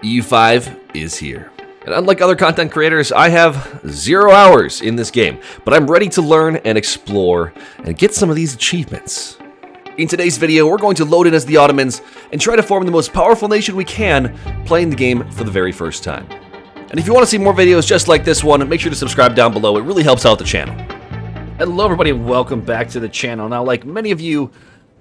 EU5 is here. And unlike other content creators, I have 0 hours in this game, but I'm ready to learn and explore and get some of these achievements. In today's video, we're going to load in as the Ottomans and try to form the most powerful nation we can, playing the game for the very first time. And if you want to see more videos just like this one, make sure to subscribe down below. It really helps out the channel. Hello everybody and welcome back to the channel. Now, like many of you,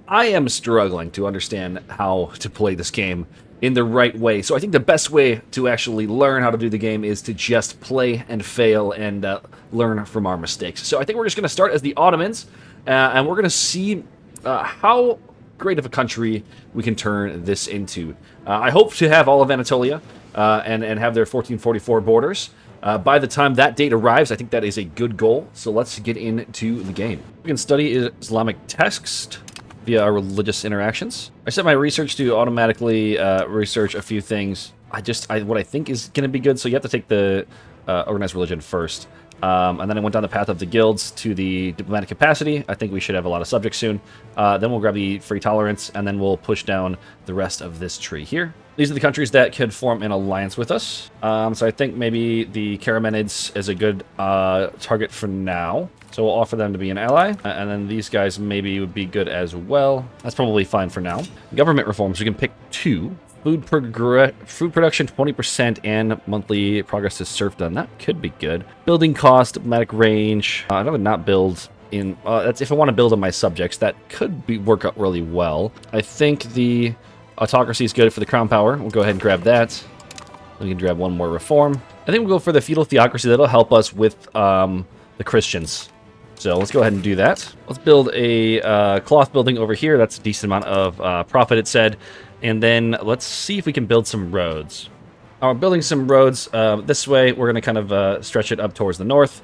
I am struggling to understand how to play this game in the right way. So I think the best way to actually learn how to do the game is to just play and fail and learn from our mistakes. So I think we're just going to start as the Ottomans, and we're going to see how great of a country we can turn this into. I hope to have all of Anatolia and have their 1444 borders. By the time that date arrives, I think that is a good goal. So let's get into the game. We can study Islamic text via our religious interactions. I set my research to automatically research a few things. What I think is going to be good. So you have to take the organized religion first. And then I went down the path of the guilds to the diplomatic capacity. I think we should have a lot of subjects soon. Then we'll grab the free tolerance, and then we'll push down the rest of this tree here. These are the countries that could form an alliance with us. So I think maybe the Karamanids is a good target for now. So we'll offer them to be an ally. And then these guys maybe would be good as well. That's probably fine for now. Government reforms, we can pick 2. Food production 20% and monthly progress is serfed done. That could be good. Building cost, diplomatic range. I'd rather not build in. That's if I want to build on my subjects. That could work out really well. I think the autocracy is good for the crown power. We'll go ahead and grab that. We can grab one more reform. I think we'll go for the feudal theocracy. That'll help us with the Christians. So let's go ahead and do that. Let's build a cloth building over here. That's a decent amount of profit, it said. And then let's see if we can build some roads. We're building some roads this way. We're going to kind of stretch it up towards the north.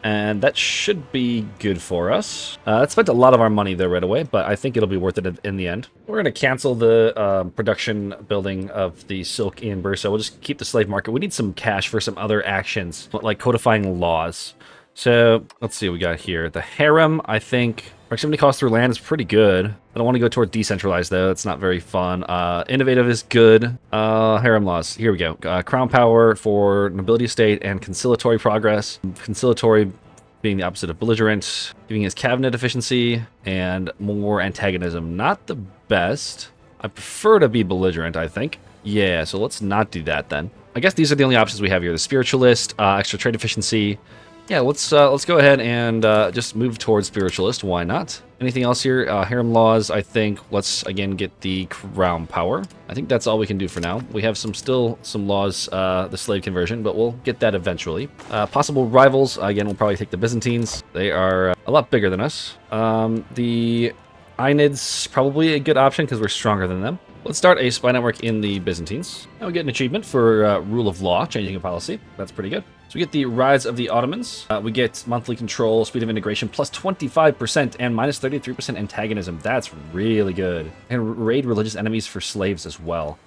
And that should be good for us. That spent a lot of our money there right away, but I think it'll be worth it in the end. We're going to cancel the production building of the silk in Bursa. We'll just keep the slave market. We need some cash for some other actions, like codifying laws. So let's see what we got here. The harem, I think, proximity cost through land is pretty good. I don't want to go toward decentralized, though. It's not very fun. Innovative is good. Harem laws. Here we go. Crown power for nobility estate and conciliatory progress. Conciliatory being the opposite of belligerent, giving his cabinet efficiency and more antagonism. Not the best. I prefer to be belligerent, I think. Yeah, so let's not do that then. I guess these are the only options we have here. The spiritualist, extra trade efficiency. Yeah, let's go ahead and just move towards spiritualist. Why not? Anything else here? Harem laws, I think. Let's, again, get the crown power. I think that's all we can do for now. We have still some laws, the slave conversion, but we'll get that eventually. Possible rivals, again, we'll probably take the Byzantines. They are a lot bigger than us. The Ainids, probably a good option because we're stronger than them. Let's start a spy network in the Byzantines. Now we get an achievement for rule of law, changing a policy. That's pretty good. So we get the rise of the Ottomans. We get monthly control, speed of integration, plus 25% and minus 33% antagonism. That's really good. And raid religious enemies for slaves as well.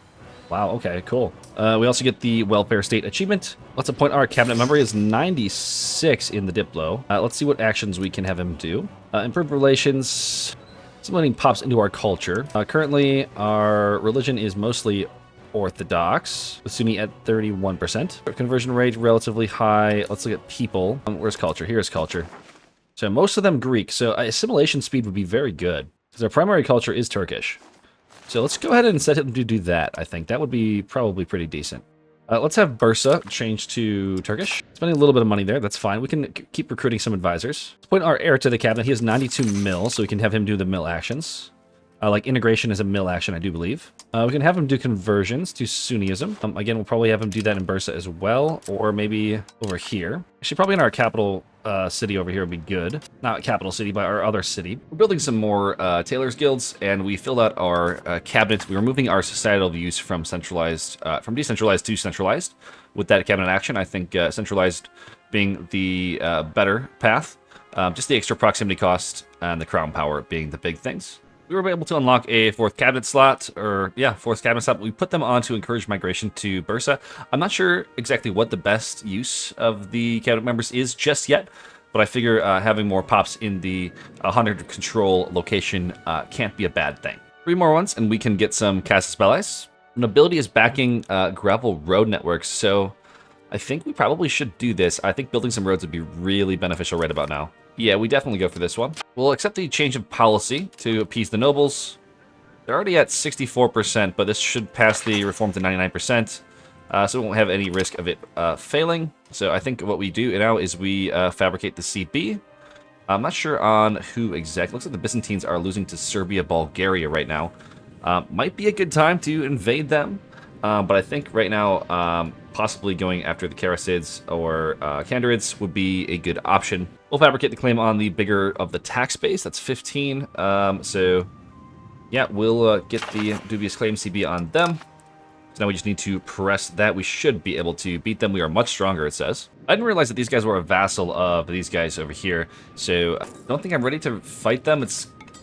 Wow, okay, cool. We also get the welfare state achievement. Let's appoint our cabinet member. He is 96 in the Diplo. Let's see what actions we can have him do. Improve relations. Something pops into our culture. Currently, our religion is mostly Orthodox, with Sunni at 31%. Conversion rate relatively high. Let's look at people. Where's culture? Here's culture. So most of them Greek. So assimilation speed would be very good because our primary culture is Turkish. So let's go ahead and set him to do that. I think that would be probably pretty decent. Let's have Bursa change to Turkish. Spending a little bit of money there. That's fine. We can keep recruiting some advisors. Let's point our heir to the cabinet. He has 92 mil, so we can have him do the mill actions. Like integration is a mill action, I do believe. We can have him do conversions to Sunnism. Again, we'll probably have him do that in Bursa as well, or maybe over here. Actually, probably in our capital city over here would be good. Not capital city, but our other city. We're building some more tailors guilds, and we filled out our cabinet. We were moving our societal views from from decentralized to centralized. With that cabinet action, I think centralized being the better path. Just the extra proximity cost and the crown power being the big things. We were able to unlock a fourth cabinet slot, fourth cabinet slot. We put them on to encourage migration to Bursa. I'm not sure exactly what the best use of the cabinet members is just yet, but I figure having more pops in the 100 control location can't be a bad thing. 3 more ones, and we can get some Casus Bellis. Nobility is backing gravel road networks, so I think we probably should do this. I think building some roads would be really beneficial right about now. Yeah, we definitely go for this one. We'll accept the change of policy to appease the nobles. They're already at 64%, but this should pass the reform to 99%, so we won't have any risk of it failing. So I think what we do now is we fabricate the CB. I'm not sure on who exactly. Looks like the Byzantines are losing to Serbia, Bulgaria right now. Might be a good time to invade them, but I think right now possibly going after the Karasids or Kandarids would be a good option. We'll fabricate the claim on the bigger of the tax base. That's 15. So yeah, we'll get the dubious claim CB on them. So now we just need to press that. We should be able to beat them. We are much stronger, it says. I didn't realize that these guys were a vassal of these guys over here, so I don't think I'm ready to fight them.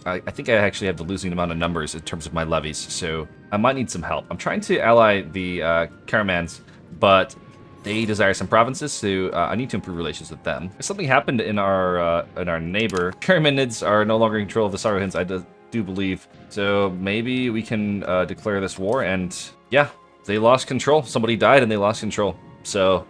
I think I actually have the losing amount of numbers in terms of my levies, so I might need some help. I'm trying to ally the Karamans, but they desire some provinces, so I need to improve relations with them. Something happened in our neighbor. Karamanids are no longer in control of the Sarahans, I do believe. So maybe we can declare this war, and yeah, they lost control. Somebody died and they lost control. So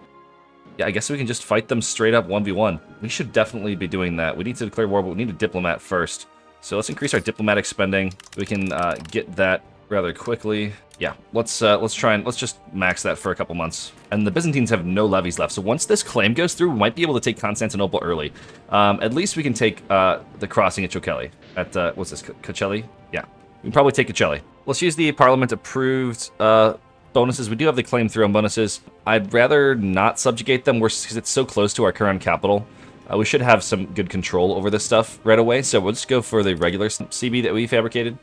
yeah, I guess we can just fight them straight up 1v1. We should definitely be doing that. We need to declare war, but we need a diplomat first. So let's increase our diplomatic spending. We can get that rather quickly. Yeah, let's just max that for a couple months. And the Byzantines have no levies left, so once this claim goes through, we might be able to take Constantinople early. At least we can take the crossing at Chokelli. At what's this, Kocelli? Yeah, we can probably take Kocelli. Let's use the Parliament-approved bonuses. We do have the claim through on bonuses. I'd rather not subjugate them because it's so close to our current capital. We should have some good control over this stuff right away, so we'll just go for the regular CB that we fabricated.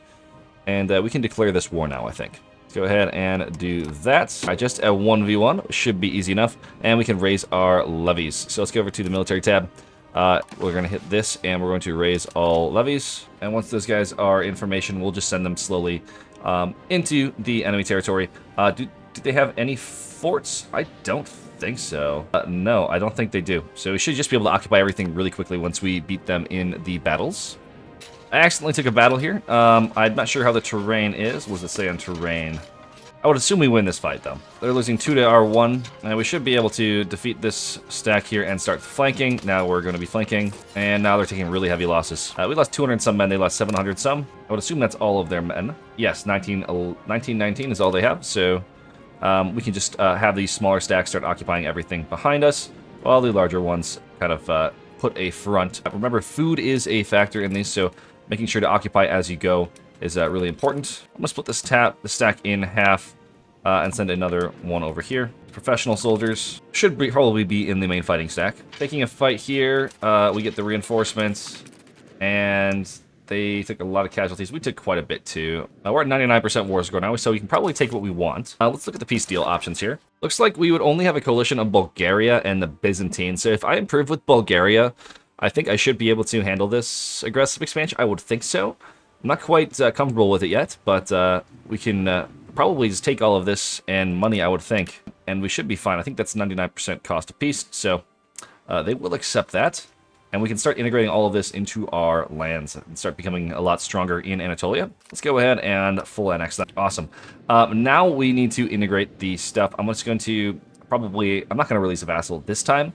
And we can declare this war now, I think. Let's go ahead and do that. All right, just a 1v1 should be easy enough, and we can raise our levies. So let's go over to the military tab. We're going to hit this, and we're going to raise all levies. And once those guys are in formation, we'll just send them slowly into the enemy territory. Do they have any forts? I don't think so. No, I don't think they do. So we should just be able to occupy everything really quickly once we beat them in the battles. I accidentally took a battle here. I'm not sure how the terrain is. What does it say on terrain? I would assume we win this fight, though. They're losing 2 to our 1, and we should be able to defeat this stack here and start flanking. Now we're going to be flanking, and now they're taking really heavy losses. We lost 200 some men. They lost 700 some. I would assume that's all of their men. Yes, 1919 is all they have, so we can just have these smaller stacks start occupying everything behind us, while the larger ones kind of put a front. Remember, food is a factor in these, so making sure to occupy as you go is really important. I'm going to split the stack in half and send another one over here. Professional soldiers should probably be in the main fighting stack. Taking a fight here, we get the reinforcements, and they took a lot of casualties. We took quite a bit too. We're at 99% war score now, so we can probably take what we want. Let's look at the peace deal options here. Looks like we would only have a coalition of Bulgaria and the Byzantines. So if I improve with Bulgaria, I think I should be able to handle this aggressive expansion. I would think so. I'm not quite comfortable with it yet, but we can probably just take all of this and money, I would think, and we should be fine. I think that's 99% cost of peace, so they will accept that, and we can start integrating all of this into our lands and start becoming a lot stronger in Anatolia. Let's go ahead and full annex that. Awesome. Now we need to integrate the stuff. I'm just going to I'm not going to release a vassal this time.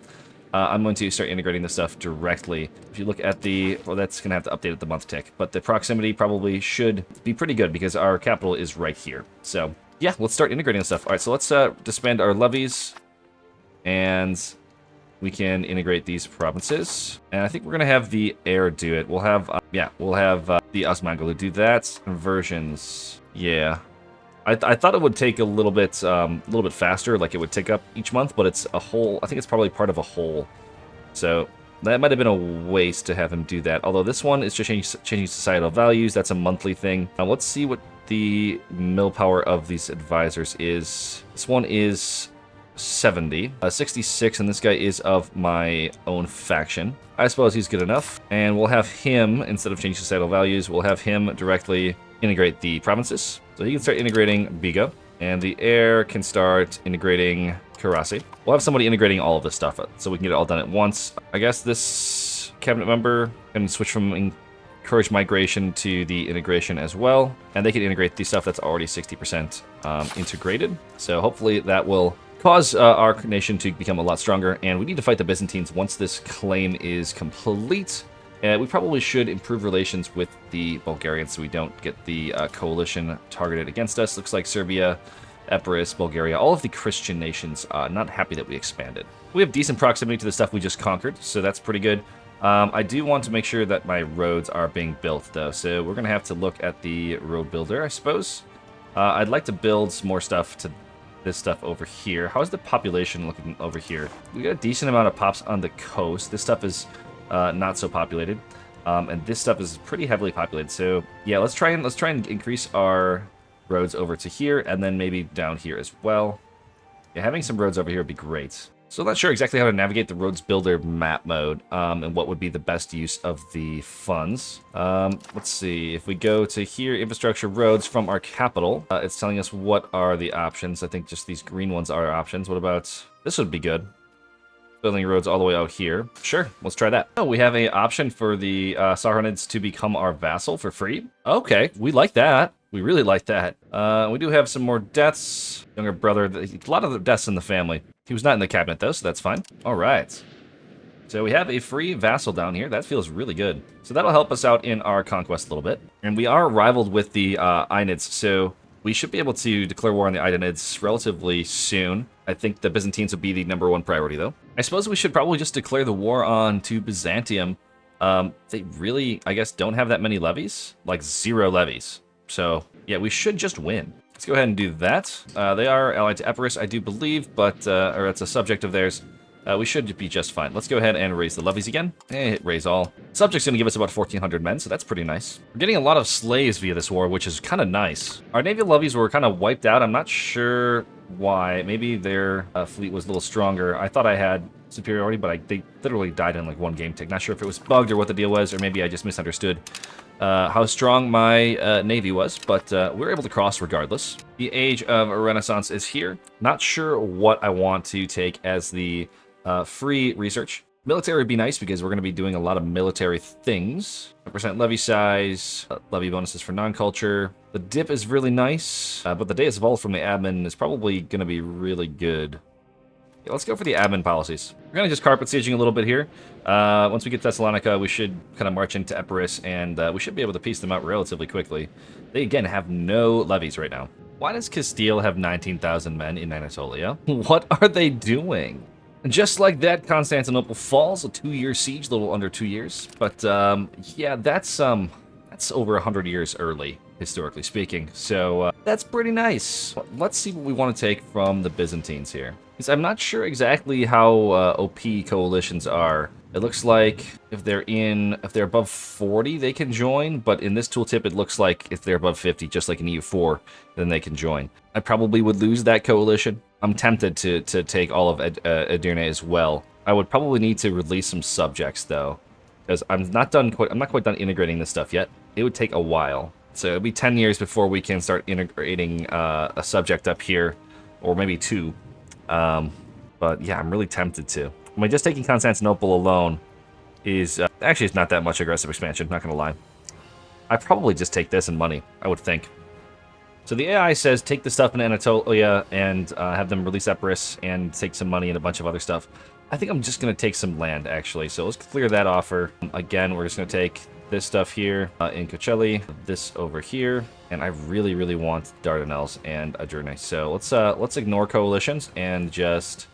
I'm going to start integrating this stuff directly. If you look at well, that's going to have to update at the month tick, but the proximity probably should be pretty good because our capital is right here. So yeah, let's start integrating this stuff. All right, so let's disband our levies, and we can integrate these provinces. And I think we're going to have the heir do it. We'll have, the Osmangalu do that. Conversions, yeah. I thought it would take a little bit faster, like it would tick up each month, but it's a whole. I think it's probably part of a whole. So that might have been a waste to have him do that. Although this one is just changing societal values. That's a monthly thing. Now let's see what the mill power of these advisors is. This one is 70, 66, and this guy is of my own faction. I suppose he's good enough, and we'll have him, instead of changing societal values, we'll have him directly integrate the provinces. So he can start integrating Bigo, and the heir can start integrating Karasi. We'll have somebody integrating all of this stuff so we can get it all done at once. I guess this cabinet member can switch from encourage migration to the integration as well. And they can integrate the stuff that's already 60% integrated. So hopefully that will cause our nation to become a lot stronger. And we need to fight the Byzantines once this claim is complete. We probably should improve relations with the Bulgarians so we don't get the coalition targeted against us. Looks like Serbia, Epirus, Bulgaria, all of the Christian nations not happy that we expanded. We have decent proximity to the stuff we just conquered, so that's pretty good. I do want to make sure that my roads are being built, though, so we're going to have to look at the road builder, I suppose. I'd like to build some more stuff to this stuff over here. How's the population looking over here? We got a decent amount of pops on the coast. This stuff is not so populated, and this stuff is pretty heavily populated. So yeah, let's try and increase our roads over to here, and then maybe down here as well. Yeah, having some roads over here would be great. So I'm not sure exactly how to navigate the roads builder map mode, and what would be the best use of the funds. Let's see, if we go to here, infrastructure roads from our capital, it's telling us what are the options. I think just these green ones are options. What about, this would be good. Building roads all the way out here. Sure, let's try that. Oh, we have an option for the Sarhanids to become our vassal for free. Okay, we like that. We really like that. We do have some more deaths. Younger brother, a lot of the deaths in the family. He was not in the cabinet though, so that's fine. All right. So we have a free vassal down here. That feels really good. So that'll help us out in our conquest a little bit. And we are rivaled with the Ainids, so we should be able to declare war on the Ainids relatively soon. I think the Byzantines will be the #1 priority, though. I suppose we should probably just declare the war on to Byzantium. They really, I guess, don't have that many levies. Like 0 levies. So, yeah, we should just win. Let's go ahead and do that. They are allied to Epirus, I do believe, but, or it's a subject of theirs. We should be just fine. Let's go ahead and raise the levies again. Hit raise all. Subject's going to give us about 1,400 men, so that's pretty nice. We're getting a lot of slaves via this war, which is kind of nice. Our naval levies were kind of wiped out. I'm not sure why. Maybe their fleet was a little stronger. I thought I had superiority, but they literally died in like 1 game tick. Not sure if it was bugged or what the deal was, or maybe I just misunderstood how strong my navy was, but we were able to cross regardless. The Age of Renaissance is here. Not sure what I want to take as the free research. Military would be nice because we're going to be doing a lot of military things. 10% levy size, levy bonuses for non-culture. The dip is really nice, but the Deus Vult from the admin is probably going to be really good. Yeah, let's go for the admin policies. We're going to just carpet sieging a little bit here. Once we get Thessalonica, we should kind of march into Epirus, and we should be able to piece them out relatively quickly. They, again, have no levies right now. Why does Castile have 19,000 men in Anatolia? What are they doing? And just like that, Constantinople falls. A 2-year siege, a little under 2 years. But yeah, that's over 100 years early, historically speaking. So that's pretty nice. Let's see what we want to take from the Byzantines here. Because I'm not sure exactly how OP coalitions are. It looks like if they're above 40, they can join. But in this tooltip, it looks like if they're above 50, just like in EU4, then they can join. I probably would lose that coalition. I'm tempted to take all of Edirne as well. I would probably need to release some subjects though, because I'm not quite done integrating this stuff yet. It would take a while, so it'll be 10 years before we can start integrating a subject up here, or maybe 2. But yeah, I'm really tempted to. I mean, just taking Constantinople alone is actually it's not that much aggressive expansion. Not gonna lie. I'd probably just take this and money, I would think. So the AI says take the stuff in Anatolia and have them release Epirus and take some money and a bunch of other stuff. I think I'm just going to take some land, actually. So let's clear that offer. Again, we're just going to take this stuff here in Cocelli, this over here, and I really, really want Dardanelles and Adrene. So let's ignore coalitions and just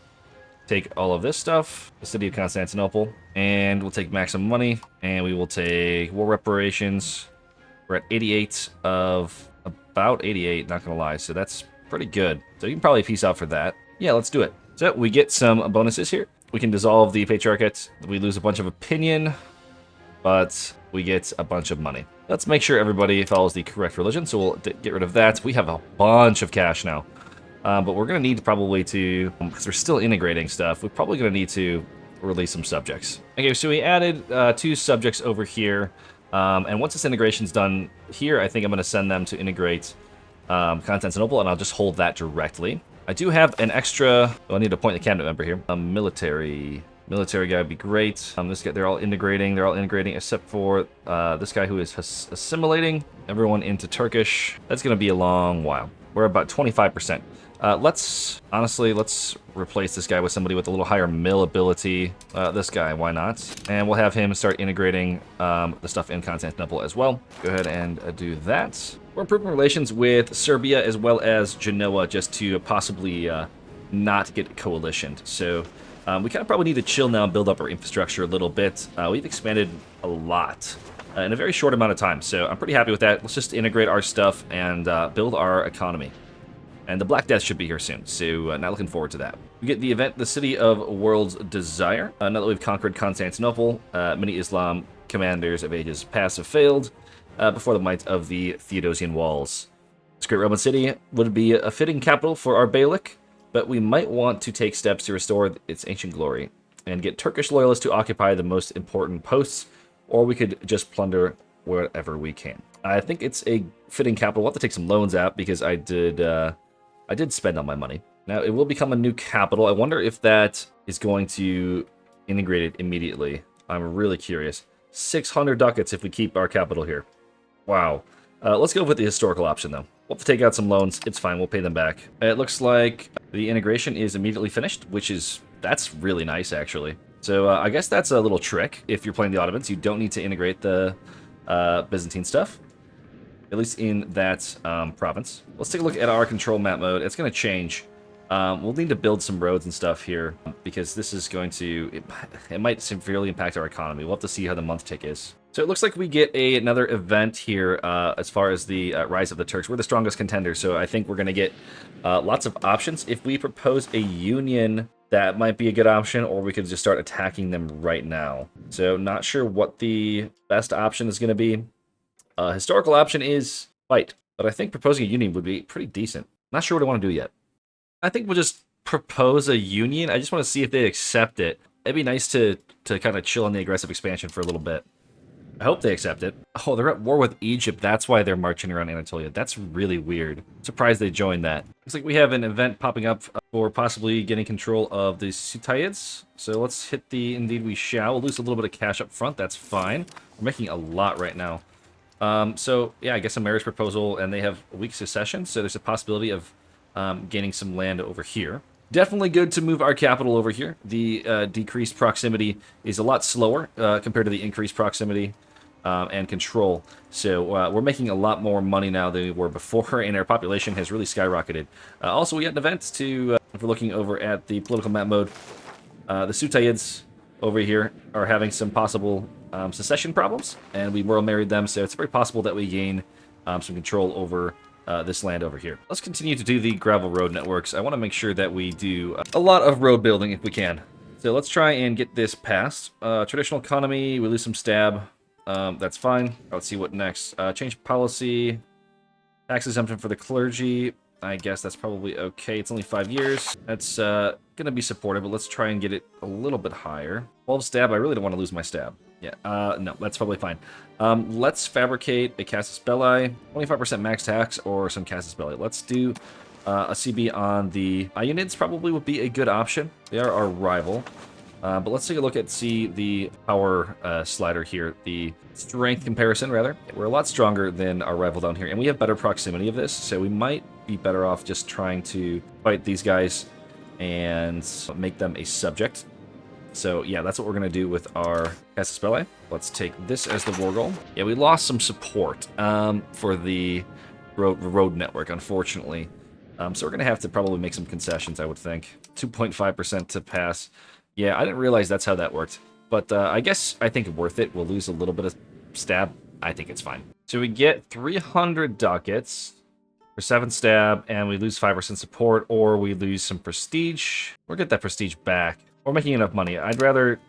take all of this stuff, the city of Constantinople, and we'll take maximum money, and we will take war reparations. We're at 88 of... about 88, not gonna lie, so that's pretty good. So you can probably piece out for that. Yeah, let's do it. So we get some bonuses here. We can dissolve the Patriarchate. We lose a bunch of opinion, but we get a bunch of money. Let's make sure everybody follows the correct religion, so we'll get rid of that. We have a bunch of cash now, but we're gonna need probably to, because we're still integrating stuff, we're probably gonna need to release some subjects. Okay, so we added 2 subjects over here. And once this integration's done here, I think I'm going to send them to integrate Constantinople, and I'll just hold that directly. I do have an extra... Oh, I need to appoint the cabinet member here. Military... Military guy would be great. This guy, they're all integrating. They're all integrating except for this guy who is assimilating everyone into Turkish. That's going to be a long while. We're about 25%. Let's replace this guy with somebody with a little higher mill ability. This guy, why not? And we'll have him start integrating the stuff in Constantinople as well. Go ahead and do that. We're improving relations with Serbia as well as Genoa just to possibly not get coalitioned. So we kind of probably need to chill now and build up our infrastructure a little bit. We've expanded a lot in a very short amount of time, so I'm pretty happy with that. Let's just integrate our stuff and build our economy. And the Black Death should be here soon, so not looking forward to that. We get the event, the City of World's Desire. Now that we've conquered Constantinople, many Islam commanders of ages past have failed before the might of the Theodosian walls. This great Roman city would be a fitting capital for our Bailic, but we might want to take steps to restore its ancient glory and get Turkish loyalists to occupy the most important posts, or we could just plunder wherever we can. I think it's a fitting capital. We'll have to take some loans out because I did spend all my money. Now, it will become a new capital. I wonder if that is going to integrate it immediately. I'm really curious. 600 ducats if we keep our capital here. Wow. Let's go with the historical option, though. We'll have to take out some loans. It's fine. We'll pay them back. It looks like the integration is immediately finished, that's really nice, actually. So I guess that's a little trick. If you're playing the Ottomans, you don't need to integrate the Byzantine stuff, at least in that province. Let's take a look at our control map mode. It's going to change. We'll need to build some roads and stuff here because this is going to, it might severely impact our economy. We'll have to see how the month tick is. So it looks like we get another event here as far as the Rise of the Turks. We're the strongest contender, so I think we're going to get lots of options. If we propose a union, that might be a good option, or we could just start attacking them right now. So not sure what the best option is going to be. Historical option is fight, but I think proposing a union would be pretty decent. Not sure what I want to do yet. I think we'll just propose a union. I just want to see if they accept it. It'd be nice to kind of chill on the aggressive expansion for a little bit. I hope they accept it. Oh, they're at war with Egypt. That's why they're marching around Anatolia. That's really weird. Surprised they joined that. Looks like we have an event popping up for possibly getting control of the Sutiads. So let's hit the Indeed We Shall. We'll lose a little bit of cash up front. That's fine. We're making a lot right now. So, yeah, I guess a marriage proposal, and they have a weak succession, so there's a possibility of gaining some land over here. Definitely good to move our capital over here. The decreased proximity is a lot slower compared to the increased proximity and control. So we're making a lot more money now than we were before, and our population has really skyrocketed. Also, we got an event to, if we're looking over at the political map mode, the Sutiads over here are having some possible secession problems, and we royal married them, so it's very possible that we gain some control over this land over here. Let's continue to do the gravel road networks. I want to make sure that we do a lot of road building if we can. So let's try and get this passed. Traditional economy, we lose some stab. That's fine. Let's see what next. Change policy. Tax exemption for the clergy. I guess that's probably okay. It's only 5 years. That's going to be supportive, but let's try and get it a little bit higher. 12 stab. I really don't want to lose my stab. Yeah, no, that's probably fine. Let's fabricate a casus belli, 25% max tax, or some casus belli. Let's do a CB on the Ionids. Probably would be a good option. They are our rival. But let's take a look at the power slider here, the strength comparison, rather. We're a lot stronger than our rival down here, and we have better proximity of this, so we might be better off just trying to fight these guys and make them a subject. So yeah, that's what we're going to do with our casus belli. Let's take this as the war goal. Yeah, we lost some support for the road network, unfortunately. So we're going to have to probably make some concessions, I would think. 2.5% to pass. Yeah, I didn't realize that's how that worked. But I think worth it. We'll lose a little bit of stab. I think it's fine. So we get 300 ducats for 7 stab, and we lose 5% support, or we lose some prestige. We'll get that prestige back. We're making enough money. I'd rather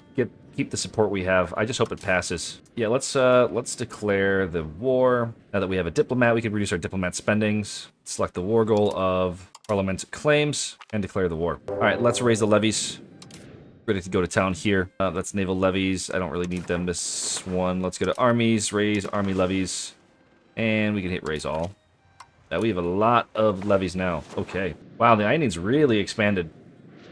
keep the support we have. I just hope it passes. Yeah, let's declare the war. Now that we have a diplomat, we can reduce our diplomat spendings. Select the war goal of parliament claims and declare the war. All right, let's raise the levies. Ready to go to town here. That's naval levies. I don't really need them this one. Let's go to armies, raise army levies, and we can hit raise all. We have a lot of levies now. Okay. Wow, the Ionians really expanded.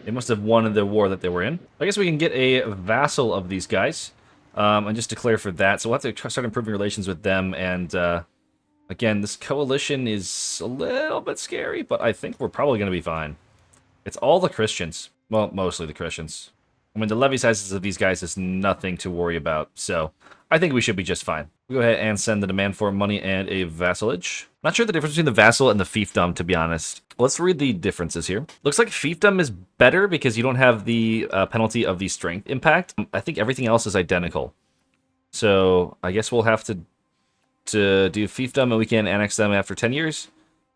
They must have won the war that they were in. I guess we can get a vassal of these guys and just declare for that. So we'll have to start improving relations with them. And again, this coalition is a little bit scary, but I think we're probably going to be fine. It's all the Christians. Well, mostly the Christians. I mean, the levy sizes of these guys is nothing to worry about, so I think we should be just fine. We'll go ahead and send the demand for money and a vassalage. Not sure the difference between the vassal and the fiefdom, to be honest. Let's read the differences here. Looks like fiefdom is better because you don't have the penalty of the strength impact. I think everything else is identical. So I guess we'll have to do fiefdom, and we can annex them after 10 years.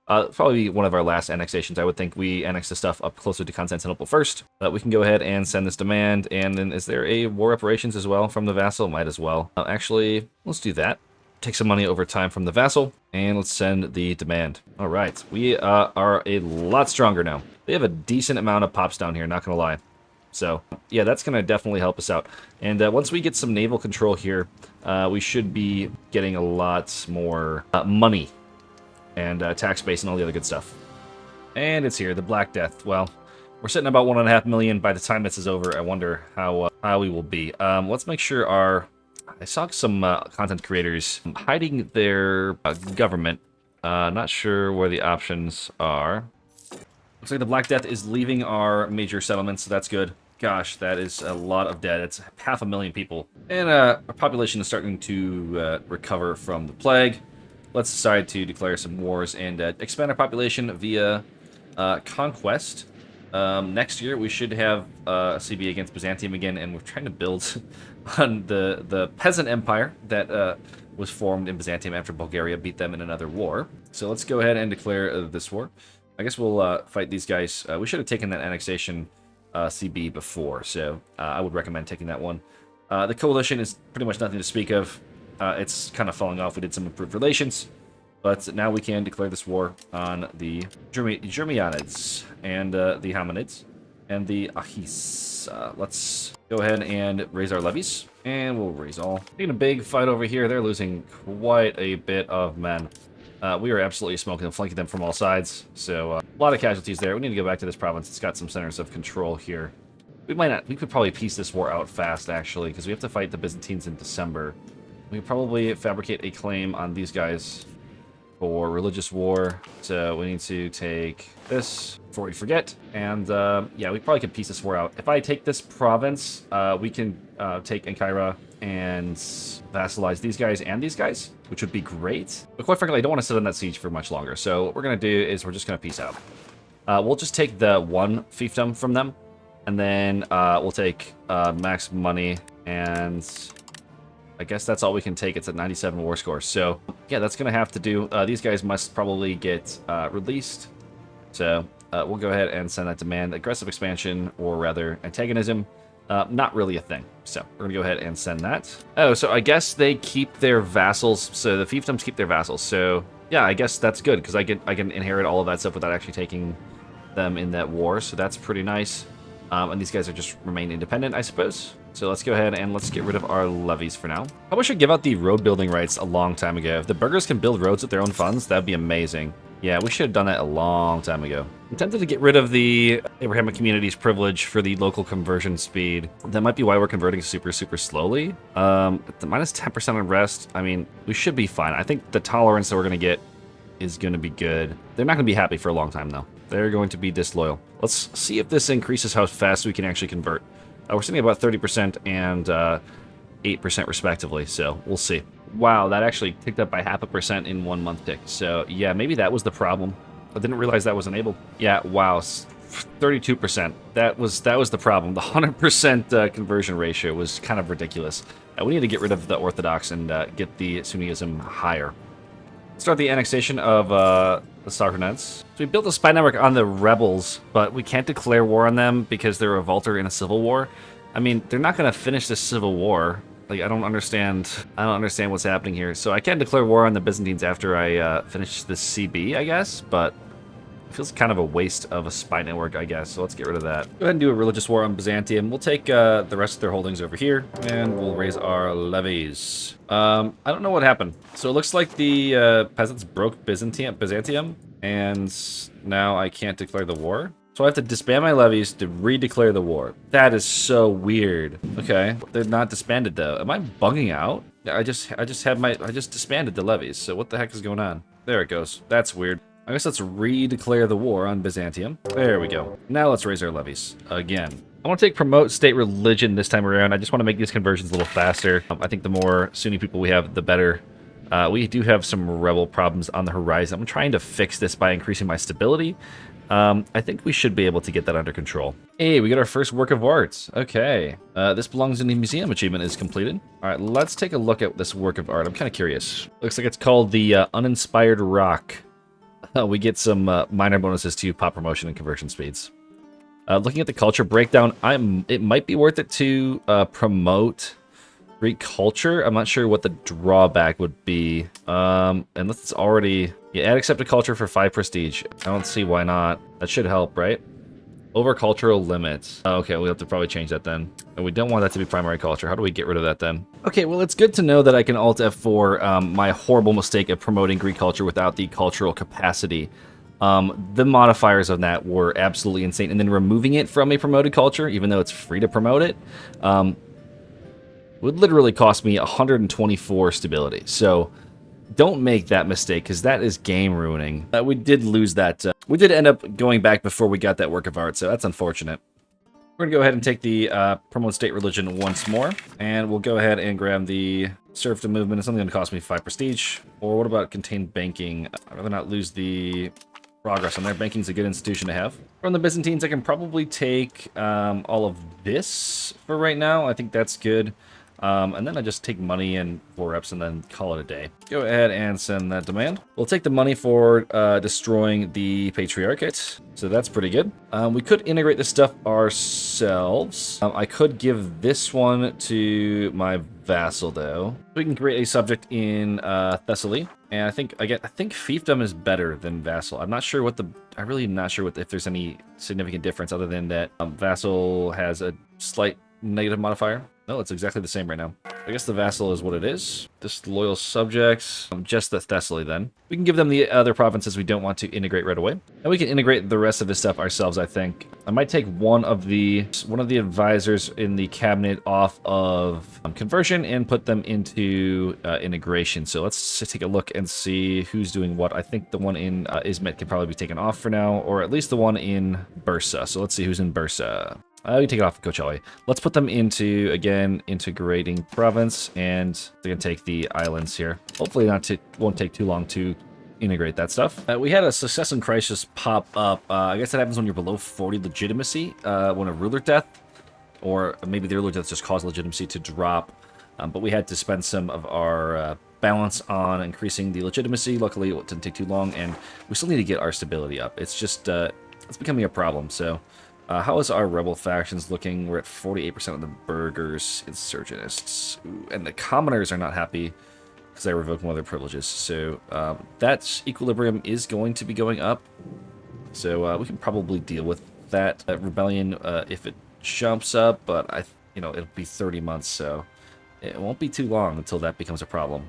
Probably one of our last annexations. I would think we annex the stuff up closer to Constantinople first. But we can go ahead and send this demand. And then is there a war reparations as well from the vassal? Might as well. Actually, let's do that. Take some money over time from the vassal. And let's send the demand. All right. We are a lot stronger now. They have a decent amount of pops down here, not going to lie. So, yeah, that's going to definitely help us out. And once we get some naval control here, we should be getting a lot more money. And tax base and all the other good stuff. And it's here, the Black Death. Well, we're sitting about 1.5 million. By the time this is over, I wonder how we will be. Let's make sure our... I saw some content creators hiding their government. Not sure where the options are. Looks like the Black Death is leaving our major settlements, so that's good. Gosh, that is a lot of dead. It's 500,000 people. And our population is starting to recover from the plague. Let's decide to declare some wars and expand our population via conquest. Next year, we should have a CB against Byzantium again, and we're trying to build on the peasant empire that was formed in Byzantium after Bulgaria beat them in another war. So let's go ahead and declare this war. I guess we'll fight these guys. We should have taken that annexation CB before, so I would recommend taking that one. The coalition is pretty much nothing to speak of. It's kind of falling off. We did some improved relations, but now we can declare this war on the Germanids and the Hamanids and the Ahis. Let's go ahead and raise our levies, and we'll raise all. Taking a big fight over here. They're losing quite a bit of men. We are absolutely smoking and flanking them from all sides, so a lot of casualties there. We need to go back to this province. It's got some centers of control here. We might not. We could probably piece this war out fast, actually, because we have to fight the Byzantines in December. We could probably fabricate a claim on these guys for religious war. So we need to take this before we forget. And yeah, we probably could piece this war out. If I take this province, we can take Ankara and vassalize these guys and these guys, which would be great. But quite frankly, I don't want to sit on that siege for much longer. So what we're going to do is we're just going to peace out. We'll just take the one fiefdom from them. And then we'll take max money, and I guess that's all we can take. It's at 97 war score. So yeah, that's going to have to do. These guys must probably get released. So we'll go ahead and send that demand. Aggressive expansion, or rather antagonism. Not really a thing. So we're going to go ahead and send that. Oh, so I guess they keep their vassals. So the fiefdoms keep their vassals. So yeah, I guess that's good, because I can inherit all of that stuff without actually taking them in that war. So that's pretty nice. And these guys are just remain independent, I suppose. So let's go ahead and let's get rid of our levies for now. Probably should give out the road building rights a long time ago. If the burghers can build roads with their own funds, that'd be amazing. Yeah, we should have done that a long time ago. I'm tempted to get rid of the Abrahamic community's privilege for the local conversion speed. That might be why we're converting super slowly. At the minus 10% unrest, I mean, we should be fine. I think the tolerance that we're going to get is going to be good. They're not going to be happy for a long time, though. They're going to be disloyal. Let's see if this increases how fast we can actually convert. We're sitting at about 30% and 8% respectively, so we'll see. Wow, that actually ticked up by 0.5% in 1 month tick. So yeah, maybe that was the problem. I didn't realize that was enabled. Yeah, wow, 32%. That was the problem. The 100% conversion ratio was kind of ridiculous. We need to get rid of the Orthodox and get the Sunnism higher. Start the annexation of the Sarhanids. So we built a spy network on the rebels, but we can't declare war on them because they're a revolter in a civil war. I mean, they're not going to finish this civil war. Like, I don't understand what's happening here. So I can declare war on the Byzantines after I finish this CB, I guess, but it feels kind of a waste of a spy network, I guess. So let's get rid of that. Go ahead and do a religious war on Byzantium. We'll take the rest of their holdings over here, and we'll raise our levies. I don't know what happened. So it looks like the peasants broke Byzantium, and now I can't declare the war. So I have to disband my levies to redeclare the war. That is so weird. Okay, they're not disbanded though. Am I bugging out? I just disbanded the levies. So what the heck is going on? There it goes. That's weird. I guess let's redeclare the war on Byzantium. There we go. Now let's raise our levies again. I want to take promote state religion this time around. I just want to make these conversions a little faster. I think the more Sunni people we have, the better. We do have some rebel problems on the horizon. I'm trying to fix this by increasing my stability. I think we should be able to get that under control. Hey, we got our first work of art. Okay. This belongs in the museum achievement is completed. All right, let's take a look at this work of art. I'm kind of curious. Looks like it's called the Uninspired Rock. We get some minor bonuses to pop promotion and conversion speeds. Looking at the culture breakdown, it might be worth it to promote Greek culture. I'm not sure what the drawback would be. Unless it's already... Yeah, add accepted culture for 5 prestige. I don't see why not. That should help, right? Over cultural limits. Oh, okay, we'll have to probably change that then. And we don't want that to be primary culture. How do we get rid of that then? Okay, well, it's good to know that I can Alt F4 my horrible mistake of promoting Greek culture without the cultural capacity. The modifiers on that were absolutely insane. And then removing it from a promoted culture, even though it's free to promote it, would literally cost me 124 stability. So don't make that mistake, because that is game ruining. We did lose that. We did end up going back before we got that work of art, so that's unfortunate. We're going to go ahead and take the promote state religion once more, and we'll go ahead and grab the serfdom movement. It's only going to cost me 5 prestige. Or what about contained banking? I'd rather not lose the progress on there. Banking's a good institution to have. From the Byzantines, I can probably take all of this for right now. I think that's good. And then I just take money and 4 reps and then call it a day. Go ahead and send that demand. We'll take the money for destroying the Patriarchate. So that's pretty good. We could integrate this stuff ourselves. I could give this one to my vassal though. We can create a subject in Thessaly. And I think fiefdom is better than vassal. I'm not sure what I'm really not sure if there's any significant difference other than that vassal has a slight negative modifier. No, it's exactly the same right now. I guess the vassal is what it is. Just loyal subjects. Just the Thessaly then. We can give them the other provinces we don't want to integrate right away. And we can integrate the rest of this stuff ourselves, I think. I might take one of the advisors in the cabinet off of conversion and put them into integration. So let's take a look and see who's doing what. I think the one in Izmit can probably be taken off for now, or at least the one in Bursa. So let's see who's in Bursa. We take it off of Kochali. Let's put them into, again, integrating province, and they're going to take the islands here. Hopefully won't take too long to integrate that stuff. We had a succession crisis pop up. I guess that happens when you're below 40 legitimacy, when a ruler death, or maybe the ruler death just caused legitimacy to drop. But we had to spend some of our balance on increasing the legitimacy. Luckily, it didn't take too long, and we still need to get our stability up. It's just, it's becoming a problem, so... how is our rebel factions looking? We're at 48% of the burghers, insurgentists, and the commoners are not happy because I revoked one of their privileges. So that equilibrium is going to be going up. So we can probably deal with that rebellion if it jumps up, but it'll be 30 months, so it won't be too long until that becomes a problem.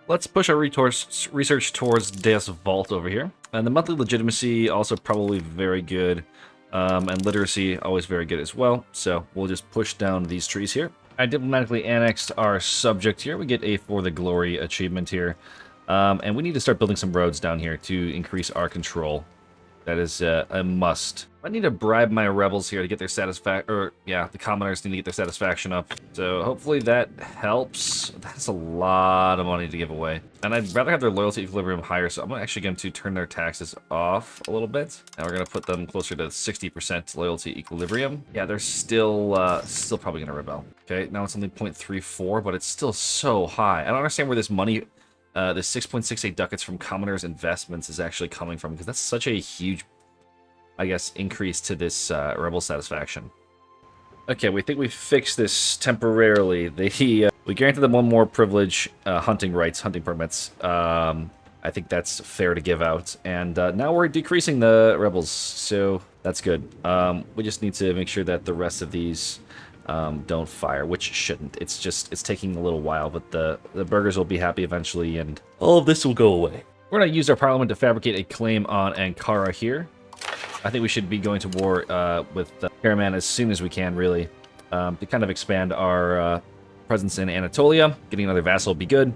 Let's push our research towards Deus Vault over here, and the monthly legitimacy also probably very good. And literacy, always very good as well. So we'll just push down these trees here. I diplomatically annexed our subject here. We get a For the Glory achievement here. And we need to start building some roads down here to increase our control. That is a must. I need to bribe my rebels here to get their the commoners need to get their satisfaction up. So hopefully that helps. That's a lot of money to give away. And I'd rather have their loyalty equilibrium higher, so I'm actually going to turn their taxes off a little bit. Now we're going to put them closer to 60% loyalty equilibrium. Yeah, they're still probably going to rebel. Okay, now it's only 0.34, but it's still so high. I don't understand where this money... the 6.68 ducats from commoners' investments is actually coming from, because that's such a huge, I guess, increase to this rebel satisfaction. Okay, we think we fixed this temporarily. We granted them one more privilege, hunting permits. I think that's fair to give out. And now we're decreasing the rebels, so that's good. We just need to make sure that the rest of these... don't fire, which shouldn't. It's taking a little while, but the burghers will be happy eventually, and all of this will go away. We're going to use our parliament to fabricate a claim on Ankara here. I think we should be going to war with Karaman as soon as we can, really, to kind of expand our presence in Anatolia. Getting another vassal would be good.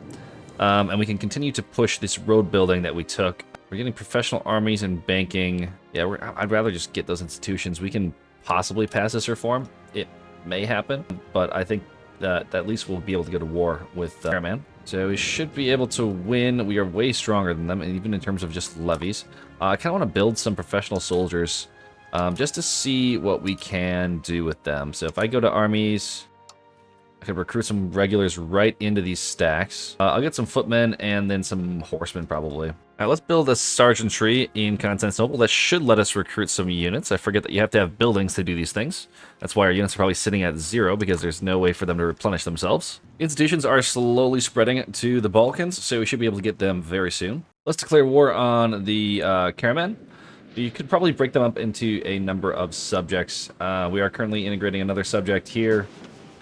And we can continue to push this road building that we took. We're getting professional armies and banking. Yeah, I'd rather just get those institutions. We can possibly pass this reform. It may happen, but I think that at least we'll be able to go to war with Karaman. So we should be able to win. We are way stronger than them, and even in terms of just levies. I kind of want to build some professional soldiers just to see what we can do with them. So if I go to armies, I could recruit some regulars right into these stacks. I'll get some footmen and then some horsemen probably. All right, let's build a sergeantry in Constantinople. That should let us recruit some units. I forget that you have to have buildings to do these things. That's why our units are probably sitting at 0, because there's no way for them to replenish themselves. Institutions are slowly spreading to the Balkans, so we should be able to get them very soon. Let's declare war on the Karaman. You could probably break them up into a number of subjects. We are currently integrating another subject here.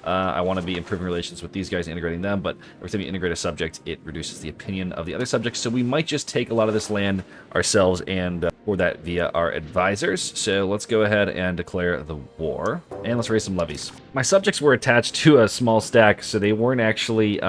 I want to be improving relations with these guys, integrating them, but every time you integrate a subject, it reduces the opinion of the other subjects, so we might just take a lot of this land ourselves and for that via our advisors. So let's go ahead and declare the war, and let's raise some levies. My subjects were attached to a small stack, so they weren't actually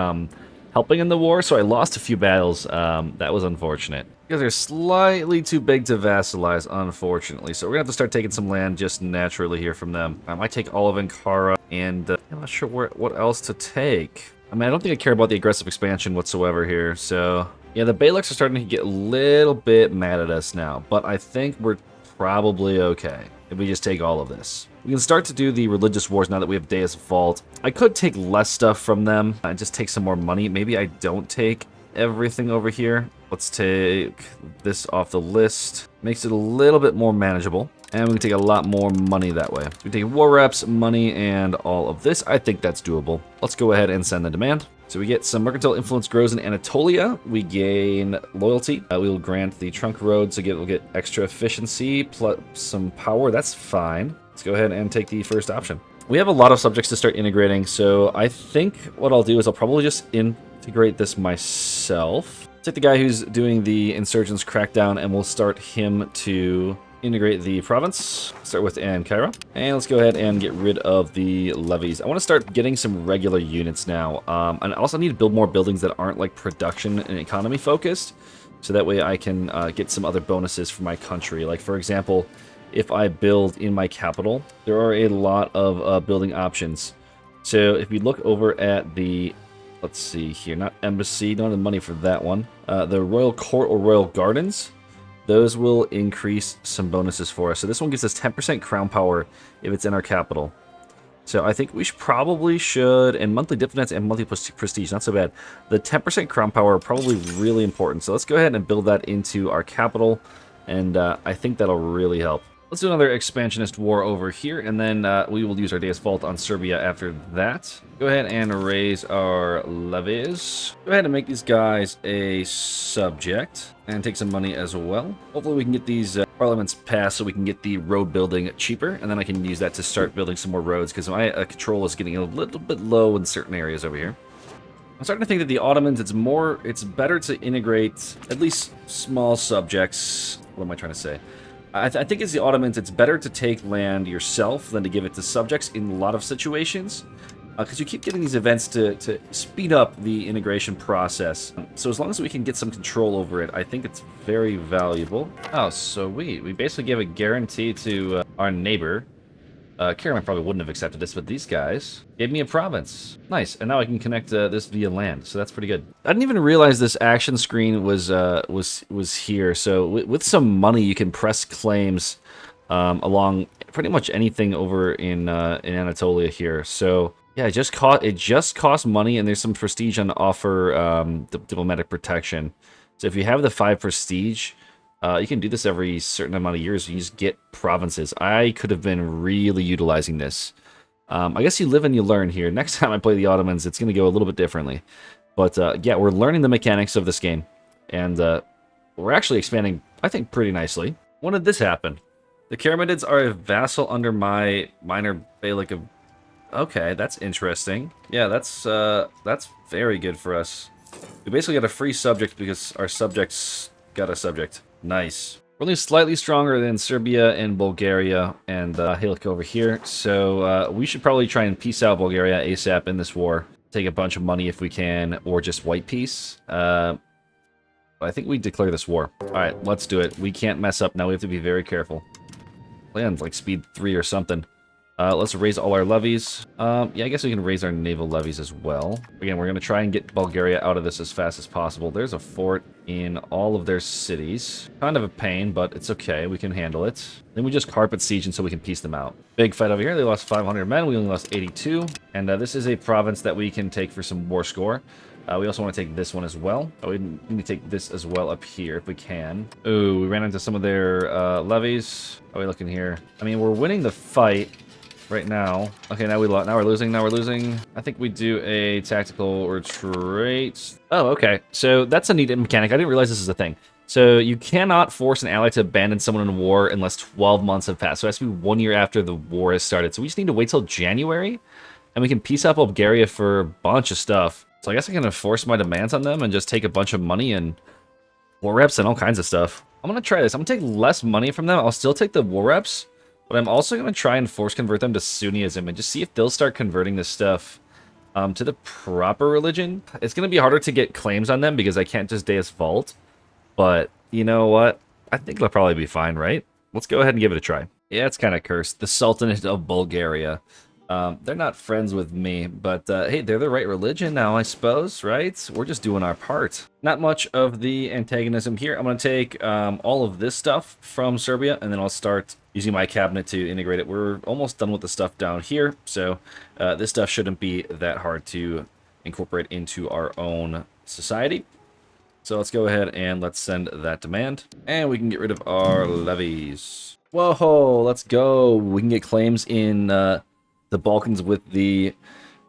helping in the war, so I lost a few battles. That was unfortunate. Because they're slightly too big to vassalize, unfortunately. So we're going to have to start taking some land just naturally here from them. I might take all of Ankara, and I'm not sure what else to take. I mean, I don't think I care about the aggressive expansion whatsoever here. So, yeah, the Beyliks are starting to get a little bit mad at us now. But I think we're probably okay if we just take all of this. We can start to do the religious wars now that we have Deus Vault. I could take less stuff from them and just take some more money. Maybe I don't take everything over here. Let's take this off the list. Makes it a little bit more manageable. And we can take a lot more money that way. We take war reps, money, and all of this. I think that's doable. Let's go ahead and send the demand. So we get some mercantile influence grows in Anatolia. We gain loyalty. We will grant the trunk road, so we'll get extra efficiency plus some power. That's fine. Let's go ahead and take the first option. We have a lot of subjects to start integrating, so I think what I'll do is I'll probably just integrate this myself. Take the guy who's doing the insurgents crackdown, and we'll start him to integrate the province. Start with Ankara. And let's go ahead and get rid of the levies. I want to start getting some regular units now. And I also need to build more buildings that aren't like production and economy focused. So that way I can get some other bonuses for my country. Like, for example, if I build in my capital, there are a lot of building options. So if we look over at the, let's see here, not embassy, don't have the money for that one. The royal court or royal gardens, those will increase some bonuses for us. So this one gives us 10% crown power if it's in our capital. So I think we probably should, and monthly dividends and monthly prestige, not so bad. The 10% crown power are probably really important. So let's go ahead and build that into our capital, and I think that'll really help. Let's do another expansionist war over here, and then we will use our Deus Vault on Serbia after that. Go ahead and raise our levies. Go ahead and make these guys a subject, and take some money as well. Hopefully we can get these parliaments passed so we can get the road building cheaper, and then I can use that to start building some more roads, because my control is getting a little bit low in certain areas over here. I'm starting to think that the Ottomans, it's better to integrate at least small subjects. What am I trying to say? I think it's the Ottomans, it's better to take land yourself than to give it to subjects in a lot of situations. Because you keep getting these events to speed up the integration process. So as long as we can get some control over it, I think it's very valuable. Oh, so we basically gave a guarantee to our neighbor. Karaman probably wouldn't have accepted this, but these guys gave me a province. Nice, and now I can connect this via land, so that's pretty good. I didn't even realize this action screen was here. So with some money, you can press claims along pretty much anything over in Anatolia here. So yeah, it just costs money, and there's some prestige on offer, diplomatic protection. So if you have the 5 prestige, you can do this every certain amount of years. You just get provinces. I could have been really utilizing this. I guess you live and you learn here. Next time I play the Ottomans, it's going to go a little bit differently. But yeah, we're learning the mechanics of this game. And we're actually expanding, I think, pretty nicely. When did this happen? The Karamanids are a vassal under my minor beylik of... Okay, that's interesting. Yeah, that's very good for us. We basically got a free subject because our subjects got a subject. Nice. We're only slightly stronger than Serbia and Bulgaria, and Halik over here. So we should probably try and peace out Bulgaria ASAP in this war. Take a bunch of money if we can, or just white peace. I think we declare this war. All right, let's do it. We can't mess up now. We have to be very careful. Land like speed 3 or something. Let's raise all our levies. Yeah, I guess we can raise our naval levies as well. Again, we're going to try and get Bulgaria out of this as fast as possible. There's a fort in all of their cities. Kind of a pain, but it's okay. We can handle it. Then we just carpet siege until we can piece them out. Big fight over here. They lost 500 men. We only lost 82. And this is a province that we can take for some war score. We also want to take this one as well. We need to take this as well up here if we can. Ooh, we ran into some of their levies. How are we looking here? I mean, we're winning the fight right now. Okay, now we're losing. I think we do a tactical retreat. Oh, okay. So that's a neat mechanic. I didn't realize this is a thing. So you cannot force an ally to abandon someone in war unless 12 months have passed. So it has to be 1 year after the war has started. So we just need to wait till January, and we can peace out Bulgaria for a bunch of stuff. So I guess I can enforce my demands on them and just take a bunch of money and war reps and all kinds of stuff. I'm going to try this. I'm going to take less money from them. I'll still take the war reps, but I'm also going to try and force convert them to Sunniism and just see if they'll start converting this stuff to the proper religion. It's going to be harder to get claims on them because I can't just Deus Vault. But you know what? I think they'll probably be fine, right? Let's go ahead and give it a try. Yeah, it's kind of cursed. The Sultanate of Bulgaria. They're not friends with me, but hey, they're the right religion now, I suppose, right? We're just doing our part. Not much of the antagonism here. I'm going to take all of this stuff from Serbia, and then I'll start using my cabinet to integrate it. We're almost done with the stuff down here, so this stuff shouldn't be that hard to incorporate into our own society. So let's go ahead and let's send that demand, and we can get rid of our levies. Whoa, let's go. We can get claims in the Balkans with the